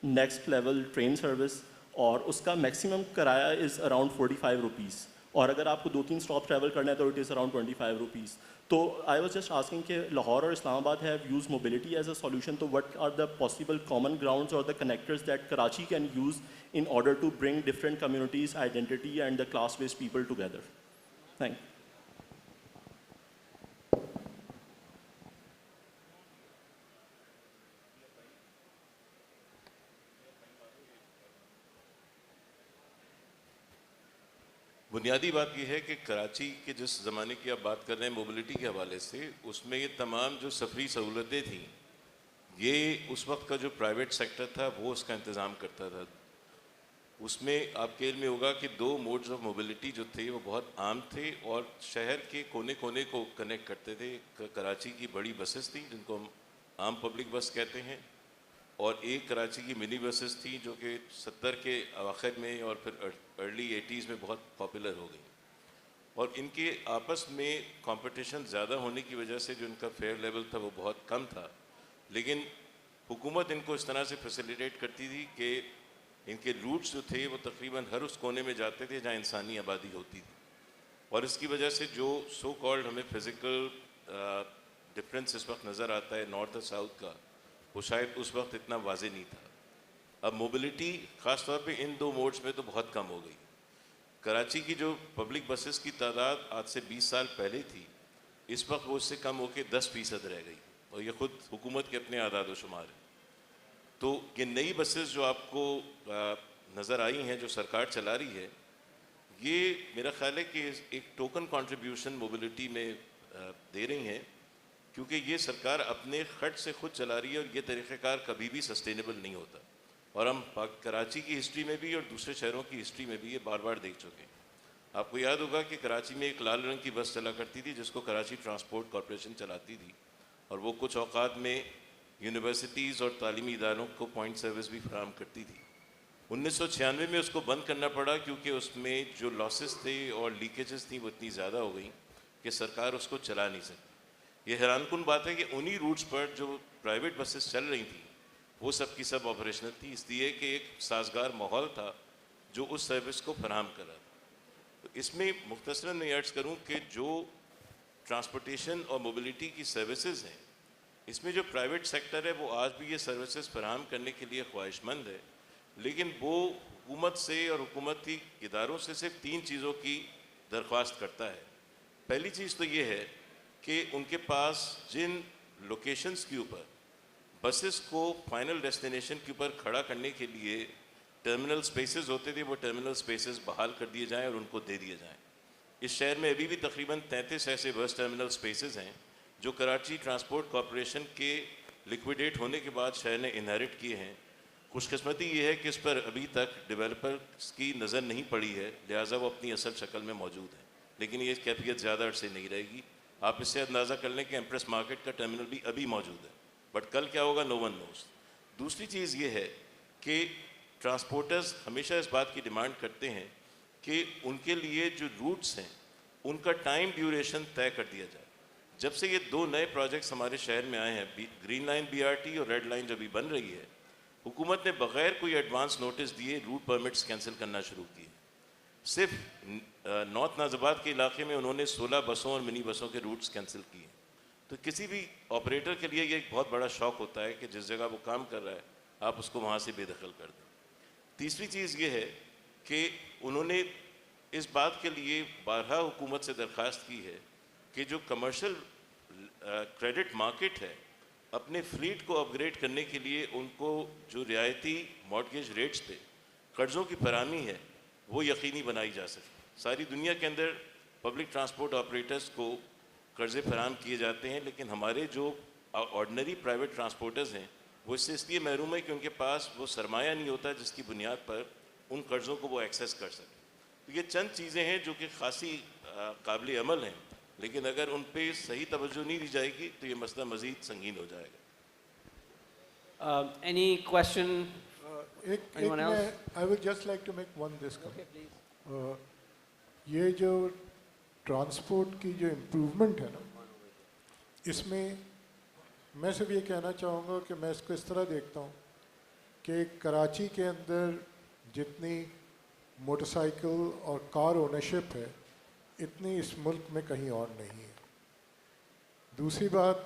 S11: next level train service, और उसका मैक्सिमम किराया इज़ अराउंड 45 रुपीज़, और अगर आपको 2-3 स्टॉप ट्रैवल करना है तो इट इज़ अराउंड 25 रुपीज़। तो आई वाज जस्ट आस्किंग कि लाहौर और Islamabad have use mobility as a solution, तो what are the possible common grounds और the connectors that Karachi can use in order to bring different communities, identity and the class based people together? Thank you.
S6: बुनियादी बात यह है कि कराची के जिस ज़माने की आप बात कर रहे हैं मोबिलिटी के हवाले से, उसमें ये तमाम जो सफरी सहूलतें थीं, ये उस वक्त का जो प्राइवेट सेक्टर था वो उसका इंतज़ाम करता था। उसमें आपके इल्म में होगा कि 2 मोड्स ऑफ मोबिलिटी जो थे वो बहुत आम थे और शहर के कोने कोने को कनेक्ट करते थे। कराची की बड़ी बसेस थी जिनको हम आम पब्लिक बस कहते हैं, और एक कराची की मिनी बसेस थी जो कि 70 के अवाखिर में और फिर अर्ली 80s में बहुत पॉपुलर हो गई। और इनके आपस में कंपटीशन ज़्यादा होने की वजह से जो इनका फेयर लेवल था वो बहुत कम था, लेकिन हुकूमत इनको इस तरह से फैसिलिटेट करती थी कि इनके रूट्स जो थे वो तकरीबन हर उस कोने में जाते थे जहाँ इंसानी आबादी होती थी, और इसकी वजह से जो सो कॉल्ड हमें फ़िज़िकल डिफरेंस इस वक्त नज़र आता है नॉर्थ और साउथ का, वो शायद उस वक्त इतना वाज़े नहीं था। अब मोबिलिटी ख़ास तौर पे इन 2 मोड्स में तो बहुत कम हो गई। कराची की जो पब्लिक बसेस की तादाद आज से 20 साल पहले थी, इस वक्त वो उससे कम होकर 10% रह गई, और ये ख़ुद हुकूमत के अपने आदाद व शुमार हैं। तो ये नई बसेस जो आपको नज़र आई हैं जो सरकार चला रही है, ये मेरा ख्याल है कि एक टोकन कंट्रीब्यूशन मोबिलिटी में दे रही हैं, क्योंकि ये सरकार अपने खर्च से खुद चला रही है और ये तरीक़ेकार कभी भी सस्टेनेबल नहीं होता। और हम कराची की हिस्ट्री में भी और दूसरे शहरों की हिस्ट्री में भी ये बार बार देख चुके हैं। आपको याद होगा कि कराची में एक लाल रंग की बस चला करती थी जिसको कराची ट्रांसपोर्ट कॉरपोरेशन चलाती थी, और वो कुछ औकात में यूनिवर्सिटीज़ और तालीमी इदारों को पॉइंट सर्विस भी फराहम करती थी। 1996 में उसको बंद करना पड़ा क्योंकि उसमें जो लॉसेस थे और लीकेजेस थी वो इतनी ज़्यादा हो गई कि सरकार उसको चला नहीं सकती। ये हैरानकुन बात है कि उन्हीं रूट्स पर जो प्राइवेट बसेस चल रही थी वो सब की सब ऑपरेशनल थी, इसलिए कि एक साजगार माहौल था जो उस सर्विस को फराहम कर रहा था। तो इसमें मुख्तसरन मैं अर्ज़ करूँ कि जो ट्रांसपोर्टेशन और मोबिलिटी की सर्विसेज हैं, इसमें जो प्राइवेट सेक्टर है वो आज भी ये सर्विसेज फराहम करने के लिए ख्वाहिशमंद है, लेकिन वो हुकूमत से और हुकूमती इदारों से सिर्फ 3 चीज़ों की दरख्वास्त करता है। पहली चीज़ तो ये है कि उनके पास जिन लोकेशंस के ऊपर बसेस को फाइनल डेस्टिनेशन के ऊपर खड़ा करने के लिए टर्मिनल स्पेसेस होते थे, वो टर्मिनल स्पेसेस बहाल कर दिए जाएँ और उनको दे दिए जाएँ। इस शहर में अभी भी तकरीबन 33 ऐसे बस टर्मिनल स्पेसेस हैं जो कराची ट्रांसपोर्ट कॉरपोरेशन के लिक्विडेट होने के बाद शहर ने इनहेरिट किए हैं। खुशकिस्मती ये है कि इस पर अभी तक डेवलपर्स की नज़र नहीं पड़ी है, लिहाजा वो अपनी असल शक्ल में मौजूद है, लेकिन ये कैफियत ज़्यादा अरसे नहीं रहेगी। आप इससे अंदाज़ा कर लें कि एम्प्रेस मार्केट का टर्मिनल भी अभी मौजूद है, बट कल क्या होगा नो वन नोस। दूसरी चीज़ ये है कि ट्रांसपोर्टर्स हमेशा इस बात की डिमांड करते हैं कि उनके लिए जो रूट्स हैं उनका टाइम ड्यूरेशन तय कर दिया जाए। जब से ये 2 नए प्रोजेक्ट्स हमारे शहर में आए हैं, ग्रीन लाइन BRT और रेड लाइन जब भी बन रही है, हुकूमत ने बग़ैर कोई एडवांस नोटिस दिए रूट परमिट्स कैंसिल करना शुरू किए। सिर्फ नॉर्थ नाज़ाबाद के इलाके में उन्होंने 16 बसों और मिनी बसों के रूट्स कैंसिल किए। तो किसी भी ऑपरेटर के लिए ये एक बहुत बड़ा शौक होता है कि जिस जगह वो काम कर रहा है आप उसको वहाँ से बेदखल कर दें। तीसरी चीज़ ये है कि उन्होंने इस बात के लिए बारहा हुकूमत से दरख्वास्त की है कि जो कमर्शियल क्रेडिट मार्केट है, अपने फ्लीट को अपग्रेड करने के लिए उनको जो रियायती मॉर्टगेज रेट्स पे कर्ज़ों की फराहमी है वो यकीनी बनाई जा सके। सारी दुनिया के अंदर पब्लिक ट्रांसपोर्ट ऑपरेटर्स को कर्ज़े फराहम किए जाते हैं, लेकिन हमारे जो ऑर्डिनरी प्राइवेट ट्रांसपोर्टर्स हैं वो इससे इसलिए महरूम है कि उनके पास वो सरमाया नहीं होता जिसकी बुनियाद पर उन कर्ज़ों को वो एक्सेस कर सकें। तो ये चंद चीज़ें हैं जो कि खासी काबिल अमल हैं, लेकिन अगर उन पे सही तवज्जो नहीं दी जाएगी तो ये मसला मज़ीद संगीन हो जाएगा।
S3: Any question?
S5: Anyone else? I would just like to make one this comment. ये जो ट्रांसपोर्ट की जो इम्प्रूवमेंट है ना, इसमें मैं सिर्फ ये कहना चाहूँगा कि मैं इसको इस तरह देखता हूँ कि कराची के अंदर जितनी मोटरसाइकिल और कार ओनरशिप है इतनी इस मुल्क में कहीं और नहीं है। दूसरी बात,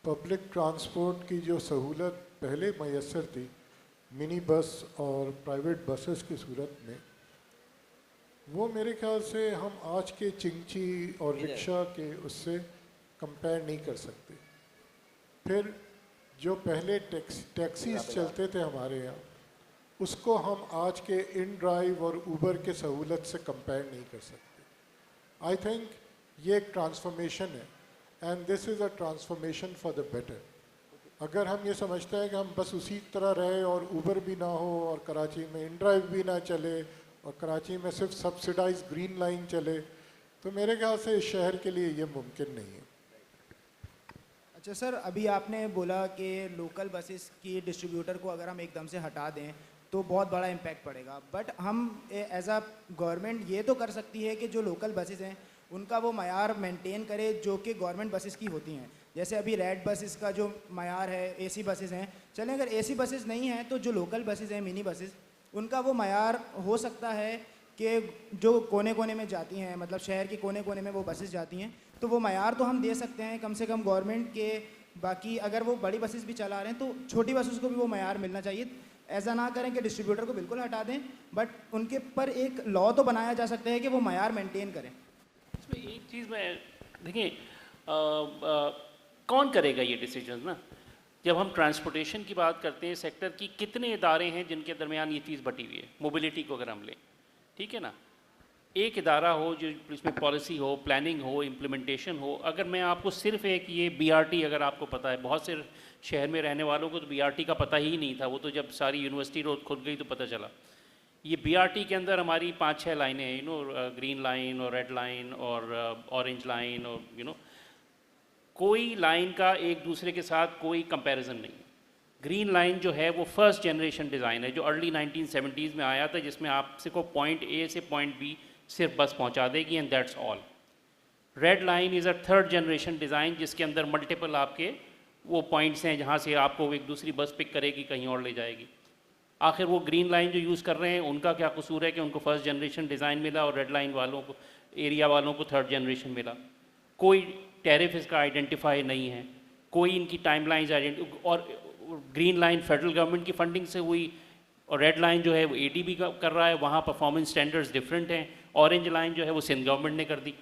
S5: पब्लिक ट्रांसपोर्ट की जो सहूलत पहले मैसर थी मिनी बस और प्राइवेट बसेस की सूरत में, वो मेरे ख्याल से हम आज के चिंची और रिक्शा के उससे कंपेयर नहीं कर सकते। फिर जो पहले टैक्सीज चलते थे हमारे यहाँ, उसको हम आज के इन ड्राइव और ऊबर के सहूलत से कंपेयर नहीं कर सकते। आई थिंक ये एक ट्रांसफॉर्मेशन है and this is a transformation for the better. अगर हम ये समझते हैं कि हम बस उसी तरह रहे और ऊबर भी ना हो और कराची में इनड्राइव भी ना चले और कराची में सिर्फ सब्सिडाइज ग्रीन लाइन चले, तो मेरे ख्याल से इस शहर के लिए ये मुमकिन नहीं है।
S12: अच्छा सर, अभी आपने बोला कि लोकल बसेस की डिस्ट्रीब्यूटर को अगर हम एकदम से हटा दें तो बहुत बड़ा इम्पैक्ट पड़ेगा, बट हम एज अ गवर्नमेंट ये तो कर सकती है कि जो लोकल बसेस हैं उनका वो मयार मेंटेन करे जो कि गवर्नमेंट बसेस की होती हैं। जैसे अभी रेड बसेस का जो मयार है, एसी बसेस हैं, चलें अगर एसी बसेस नहीं हैं तो जो लोकल बसेस हैं, मिनी बसेस, उनका वो मयार हो सकता है कि जो कोने कोने में जाती हैं, मतलब शहर के कोने कोने में वो बसेस जाती हैं, तो वो मयार तो हम दे सकते हैं कम से कम गवर्नमेंट के। बाकी अगर वो बड़ी बसेस भी चला रहे हैं तो छोटी बसेस को भी वो मयार मिलना चाहिए। ऐसा ना करें कि डिस्ट्रीब्यूटर को बिल्कुल हटा दें, बट उनके पर एक लॉ तो बनाया जा सकता है कि वो मयार मेंटेन करें।
S7: इसमें एक चीज़ में देखिए, कौन करेगा ये डिसीजन ना? जब हम ट्रांसपोर्टेशन की बात करते हैं, सेक्टर की कितने इदारे हैं जिनके दरमियान ये चीज़ बटी हुई है? मोबिलिटी को अगर हम लें, ठीक है ना, एक इदारा हो जो इसमें पॉलिसी हो, प्लानिंग हो, इम्प्लीमेंटेशन हो। अगर मैं आपको सिर्फ एक ये बीआरटी, अगर आपको पता है, बहुत से शहर में रहने वालों को तो बीआरटी का पता ही नहीं था, वो तो जब सारी यूनिवर्सिटी रोड खुल गई तो पता चला। ये बीआरटी के अंदर हमारी 5-6 लाइनें हैं, ग्रीन लाइन और रेड लाइन और ऑरेंज लाइन और कोई लाइन का एक दूसरे के साथ कोई कंपैरिजन नहीं। ग्रीन लाइन जो है वो फर्स्ट जनरेशन डिज़ाइन है जो अर्ली 1970s में आया था, जिसमें आपसे को पॉइंट ए से पॉइंट बी सिर्फ बस पहुंचा देगी and that's all. Red line is a third generation design जिसके अंदर मल्टीपल आपके वो पॉइंट्स हैं जहाँ से आपको एक दूसरी बस पिक करेगी, कहीं और ले जाएगी। आखिर वो ग्रीन लाइन जो यूज़ कर रहे हैं उनका क्या कसूर है कि उनको फर्स्ट जनरेशन डिज़ाइन मिला और रेड लाइन वालों को, एरिया वालों को थर्ड जनरेशन मिला? कोई टैरिफ इसका आइडेंटिफाई नहीं है, कोई इनकी टाइमलाइंस और ग्रीन लाइन फेडरल गवर्नमेंट की फंडिंग से हुई और रेड लाइन जो है वो एडीबी का कर रहा है, वहाँ परफॉर्मेंस स्टैंडर्ड्स डिफरेंट हैं। ऑरेंज लाइन जो है वो सिंध गवर्नमेंट ने कर दी।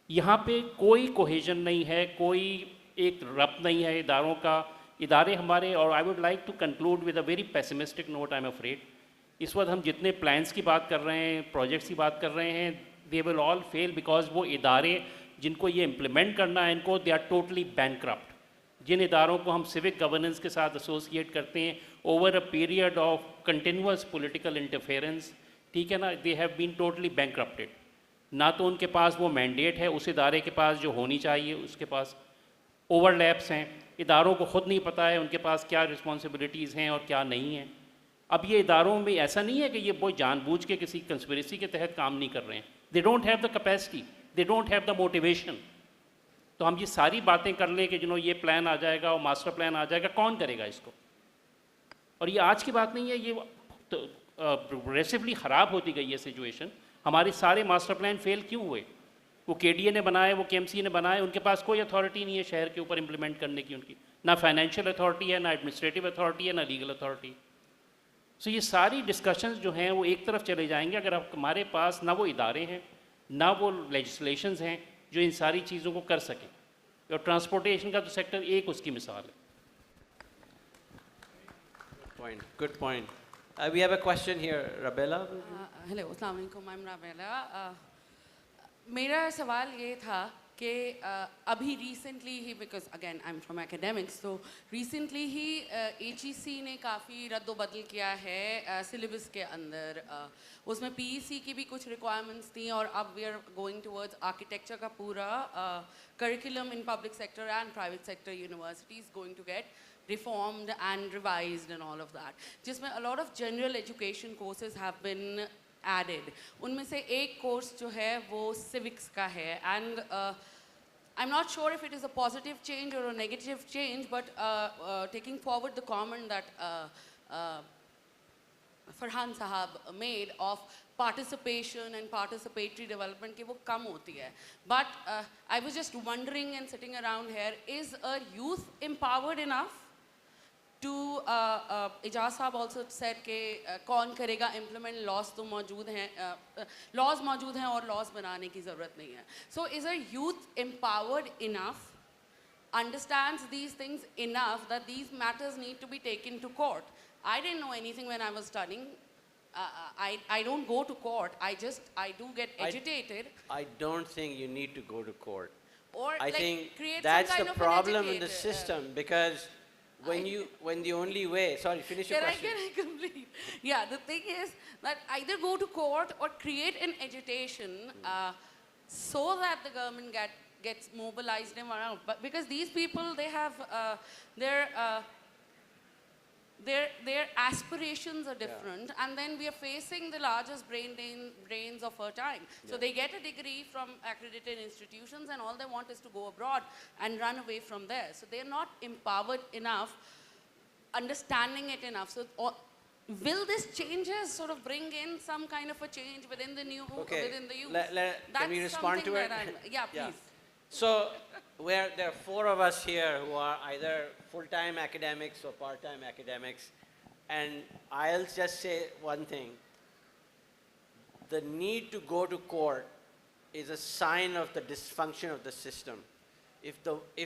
S7: यहाँ पे कोई कोहेजन नहीं है, कोई एक रब्त नहीं है इदारों का। इदारे हमारे, और I would like to conclude with a very pessimistic note, I am afraid, इस वक्त हम जितने प्लान्स की बात कर रहे हैं, प्रोजेक्ट्स की बात कर रहे हैं, they will all fail because वो इदारे जिनको ये इम्प्लीमेंट करना है इनको दे आर टोटली बैंकक्रप्ट। जिन इदारों को हम सिविक गवर्नेंस के साथ एसोसिएट करते हैं over a period of continuous political interference, ठीक है ना, दे हैव बीन टोटली बैंकक्रप्टेड। ना तो उनके पास वो मैंडेट है उस इदारे के पास जो होनी चाहिए, उसके पास ओवरलैप्स हैं, इदारों को ख़ुद नहीं पता है उनके पास क्या रिस्पॉन्सिबिलिटीज़ हैं और क्या नहीं हैं। अब ये इदारों में ऐसा नहीं है कि ये वो जानबूझ के किसी कंस्पिरेसी के तहत काम नहीं कर रहे हैं, they don't have the capacity, they don't have the motivation. तो हम ये सारी बातें कर लें कि ये प्लान आ जाएगा और मास्टर प्लान आ जाएगा, कौन करेगा इसको? और ये आज की बात नहीं है, ये तो प्रोग्रेसिवली ख़राब होती गई है सिचुएशन। हमारे सारे मास्टर प्लान फेल क्यों हुए? वो केडीए ने बनाए, वो केएमसी ने बनाए, उनके पास कोई अथॉरिटी नहीं है शहर के ऊपर इम्प्लीमेंट करने की। उनकी ना फाइनेंशियल अथॉरिटी है, ना एडमिनिस्ट्रेटिव अथॉरिटी है, ना लीगल अथॉरिटी। सो ये सारी डिस्कशंस जो हैं वो एक तरफ चले जाएंगे अगर हमारे पास ना वो इदारे हैं, ना वो लेजिस्लेशंस हैं जो इन सारी चीज़ों को कर सकें। और ट्रांसपोर्टेशन का तो सेक्टर एक उसकी मिसाल है।
S3: Good point. We have a question here, Rabella.
S13: Hello, अस्सलाम वालेकुम, I'm Rabella. मेरा सवाल ये था कि अभी recently he, because again I'm from academics, so recently he HEC ने काफ़ी रद्द-बदल किया है syllabus के अंदर। उसमें PEC की भी कुछ requirements थी और अब we are going towards architecture का पूरा curriculum in public sector and private sector universities going to get reformed and revised and all of that, जिसमें a lot of general education courses have been added. उनमें से एक course जो है वो civics का है, and I'm not sure if it is a positive change or a negative change, but taking forward the comment that Farhan Sahab made of participation and participatory development कि वो कम होती है. But I was just wondering and sitting around here, is a youth empowered enough to Ijaz साहब also said कि कौन करेगा implement, laws तो मौजूद हैं, laws मौजूद हैं और laws बनाने की ज़रूरत नहीं है. So is a youth empowered enough, understands these things enough that these matters need to be taken to court? I didn't know anything when I was studying. I don't go to court. I do get agitated.
S3: I don't think you need to go to court.
S13: Or
S3: I
S13: like
S3: think
S13: create
S3: that's
S13: some kind
S3: the
S13: of an
S3: problem in the
S13: educator,
S3: system, because when the only way, sorry, finish your question.
S13: Can I complete? Yeah, the thing is that either go to court or create an agitation so that the government gets mobilized them around. But because these people, they have their aspirations are different, and then we are facing the largest brains of our time. So they get a degree from accredited institutions, and all they want is to go abroad and run away from there. So they're not empowered enough, understanding it enough. So will this changes sort of bring in some kind of a change within the within the youth?
S3: Can we respond to it?
S13: Yeah, please.
S3: So there are four of us here who are either full-time academics or part-time academics, and I'll just say one thing. The need to go to court is a sign of the dysfunction of the system. If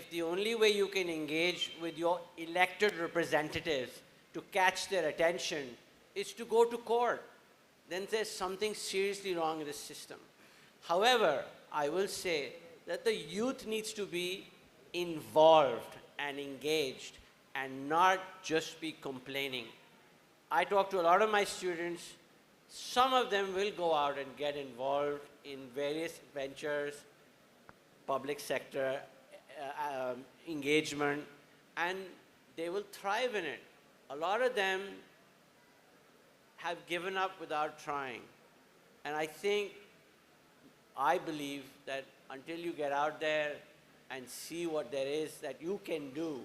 S3: the only way you can engage with your elected representatives to catch their attention is to go to court, then there's something seriously wrong in the system. However, I will say that the youth needs to be involved and engaged and not just be complaining. I talk to a lot of my students. Some of them will go out and get involved in various ventures, public sector engagement, and they will thrive in it. A lot of them have given up without trying. And I believe that until you get out there and see what there is that you can do,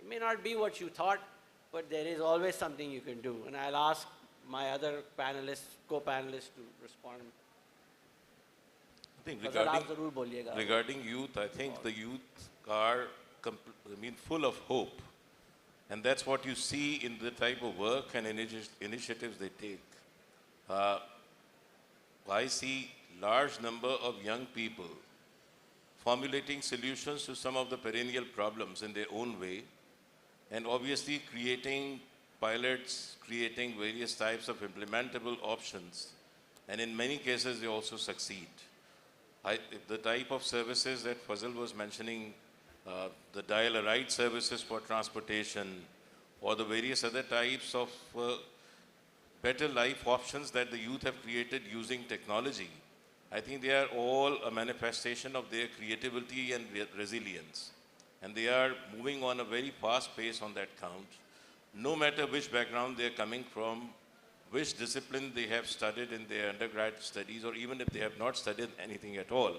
S3: it may not be what you thought, but there is always something you can do. And I'll ask my other co-panelists to respond.
S6: I think regarding youth, I think the youth are full of hope. And that's what you see in the type of work and initiatives they take. I see large number of young people formulating solutions to some of the perennial problems in their own way, and obviously creating pilots, creating various types of implementable options, and in many cases they also succeed. The type of services that Fazal was mentioning, the dial-a-ride services for transportation, or the various other types of better life options that the youth have created using technology, I think they are all a manifestation of their creativity and resilience. And they are moving on a very fast pace on that count. No matter which background they are coming from, which discipline they have studied in their undergrad studies, or even if they have not studied anything at all.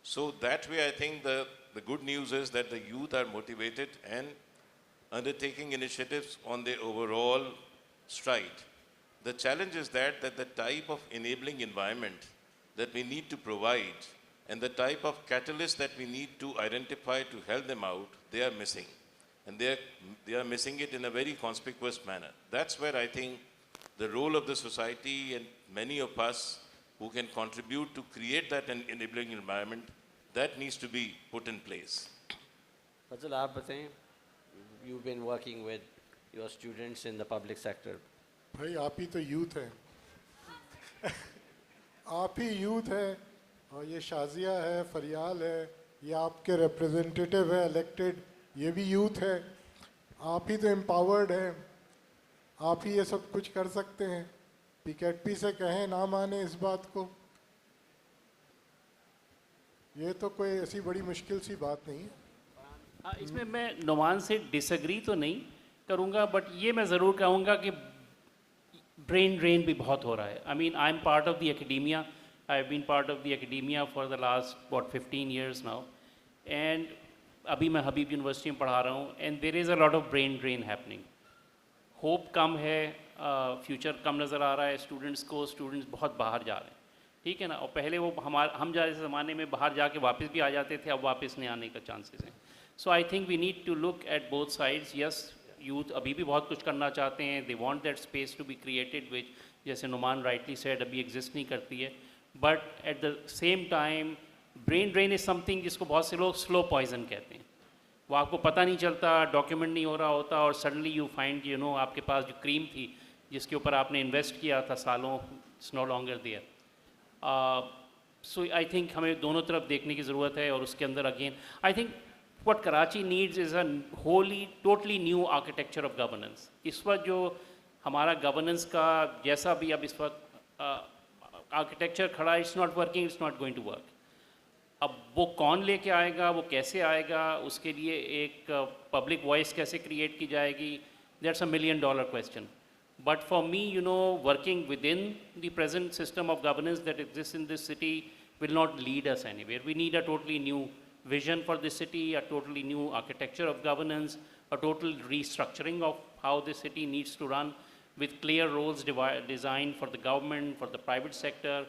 S6: So that way, I think the good news is that the youth are motivated and undertaking initiatives on their overall stride. The challenge is that the type of enabling environment that we need to provide and the type of catalyst that we need to identify to help them out, they are missing. And they are missing it in a very conspicuous manner. That's where I think the role of the society and many of us who can contribute to create that enabling environment, that needs to be put in place.
S3: Fazal, aap bataएं, you've been working with your students in the public sector.
S5: भाई आप ही तो youth हैं आप ही youth हैं और ये शाजिया है फरियाल है ये आपके रिप्रेजेंटेटिव है इलेक्टेड ये भी यूथ है आप ही तो एम्पावर्ड हैं आप ही ये सब कुछ कर सकते हैं पीकेटपी से कहें ना माने इस बात को ये तो कोई ऐसी बड़ी मुश्किल सी बात नहीं है
S7: इसमें मैं नोमान से डिसएग्री तो नहीं करूँगा बट ये मैं ज़रूर कहूँगा कि ब्रेन ड्रेन भी बहुत हो रहा है I mean I am part of the academia I have been part of the academia for the last 15 years now and अभी मैं हबीब यूनिवर्सिटी में पढ़ा रहा हूँ and there is a lot of brain drain happening hope कम है future कम नज़र आ रहा है स्टूडेंट्स बहुत बाहर जा रहे हैं ठीक है ना और पहले वो हम जैसे ज़माने में बाहर जाके वापस भी आ जाते थे अब वापस नहीं आने का चांसेस हैं so I think we need to look at both sides yes youth अभी भी बहुत कुछ करना चाहते हैं they want that space to be created which जैसे नुमान राइटली सेड अभी एग्जिस्ट नहीं करती है but at the same time brain drain is something जिसको बहुत से लोग स्लो पॉइजन कहते हैं वो आपको पता नहीं चलता डॉक्यूमेंट नहीं हो रहा होता और suddenly you find you know आपके पास जो क्रीम थी जिसके ऊपर आपने इन्वेस्ट किया था सालों it's no longer there so I think हमें दोनों तरफ देखने की ज़रूरत है और उसके अंदर again I think what Karachi needs is a totally new architecture of governance. इस वक्त जो हमारा governance का जैसा भी अब इस वक्त architecture खड़ा है, it's not working, it's not going to work. अब वो कौन लेके आएगा, वो कैसे आएगा, उसके लिए एक public voice कैसे create की जाएगी, that's $1 million question. But for me, you know, working within the present system of governance that exists in this city will not lead us anywhere. We need a totally new vision for the city, a totally new architecture of governance, a total restructuring of how the city needs to run with clear roles designed for the government, for the private sector,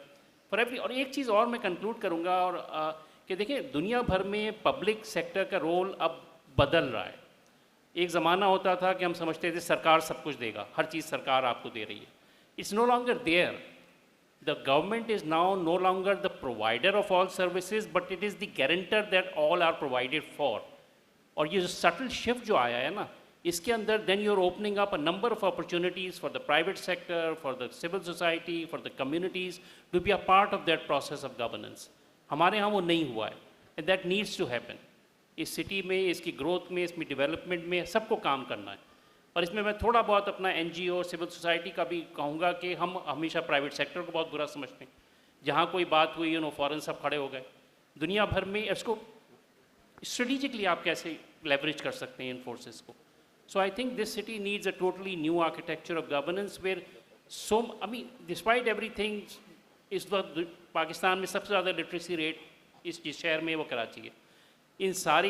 S7: for every. और एक चीज़ और मैं conclude करूँगा और कि देखिए दुनिया भर में public sector का role अब बदल रहा है. एक ज़माना होता था कि हम समझते थे सरकार सब कुछ देगा, हर चीज़ सरकार आपको दे रही है. It's no longer there. The government is now no longer the provider of all services, but it is the guarantor that all are provided for. और ये जो subtle shift जो आया है ना, इसके अंदर then you're opening up a number of opportunities for the private sector, for the civil society, for the communities to be a part of that process of governance. हमारे यहाँ वो नहीं हुआ है, and that needs to happen. इस city में, इसकी growth में, इसमें डेवलपमेंट में सबको काम करना है. और इसमें मैं थोड़ा बहुत अपना NGO और सिविल सोसाइटी का भी कहूँगा कि हम हमेशा प्राइवेट सेक्टर को बहुत बुरा समझते हैं. जहाँ कोई बात हुई, यू नो, फ़ौरन सब खड़े हो गए. दुनिया भर में इसको स्ट्रेटिजिकली आप कैसे लेवरेज कर सकते हैं इन फोर्सेस को. So I think this city needs a totally new architecture of governance where I mean despite everything इस वक्त पाकिस्तान में सबसे ज़्यादा लिटरेसी रेट इस जिस शहर में वो कराची है. इन सारी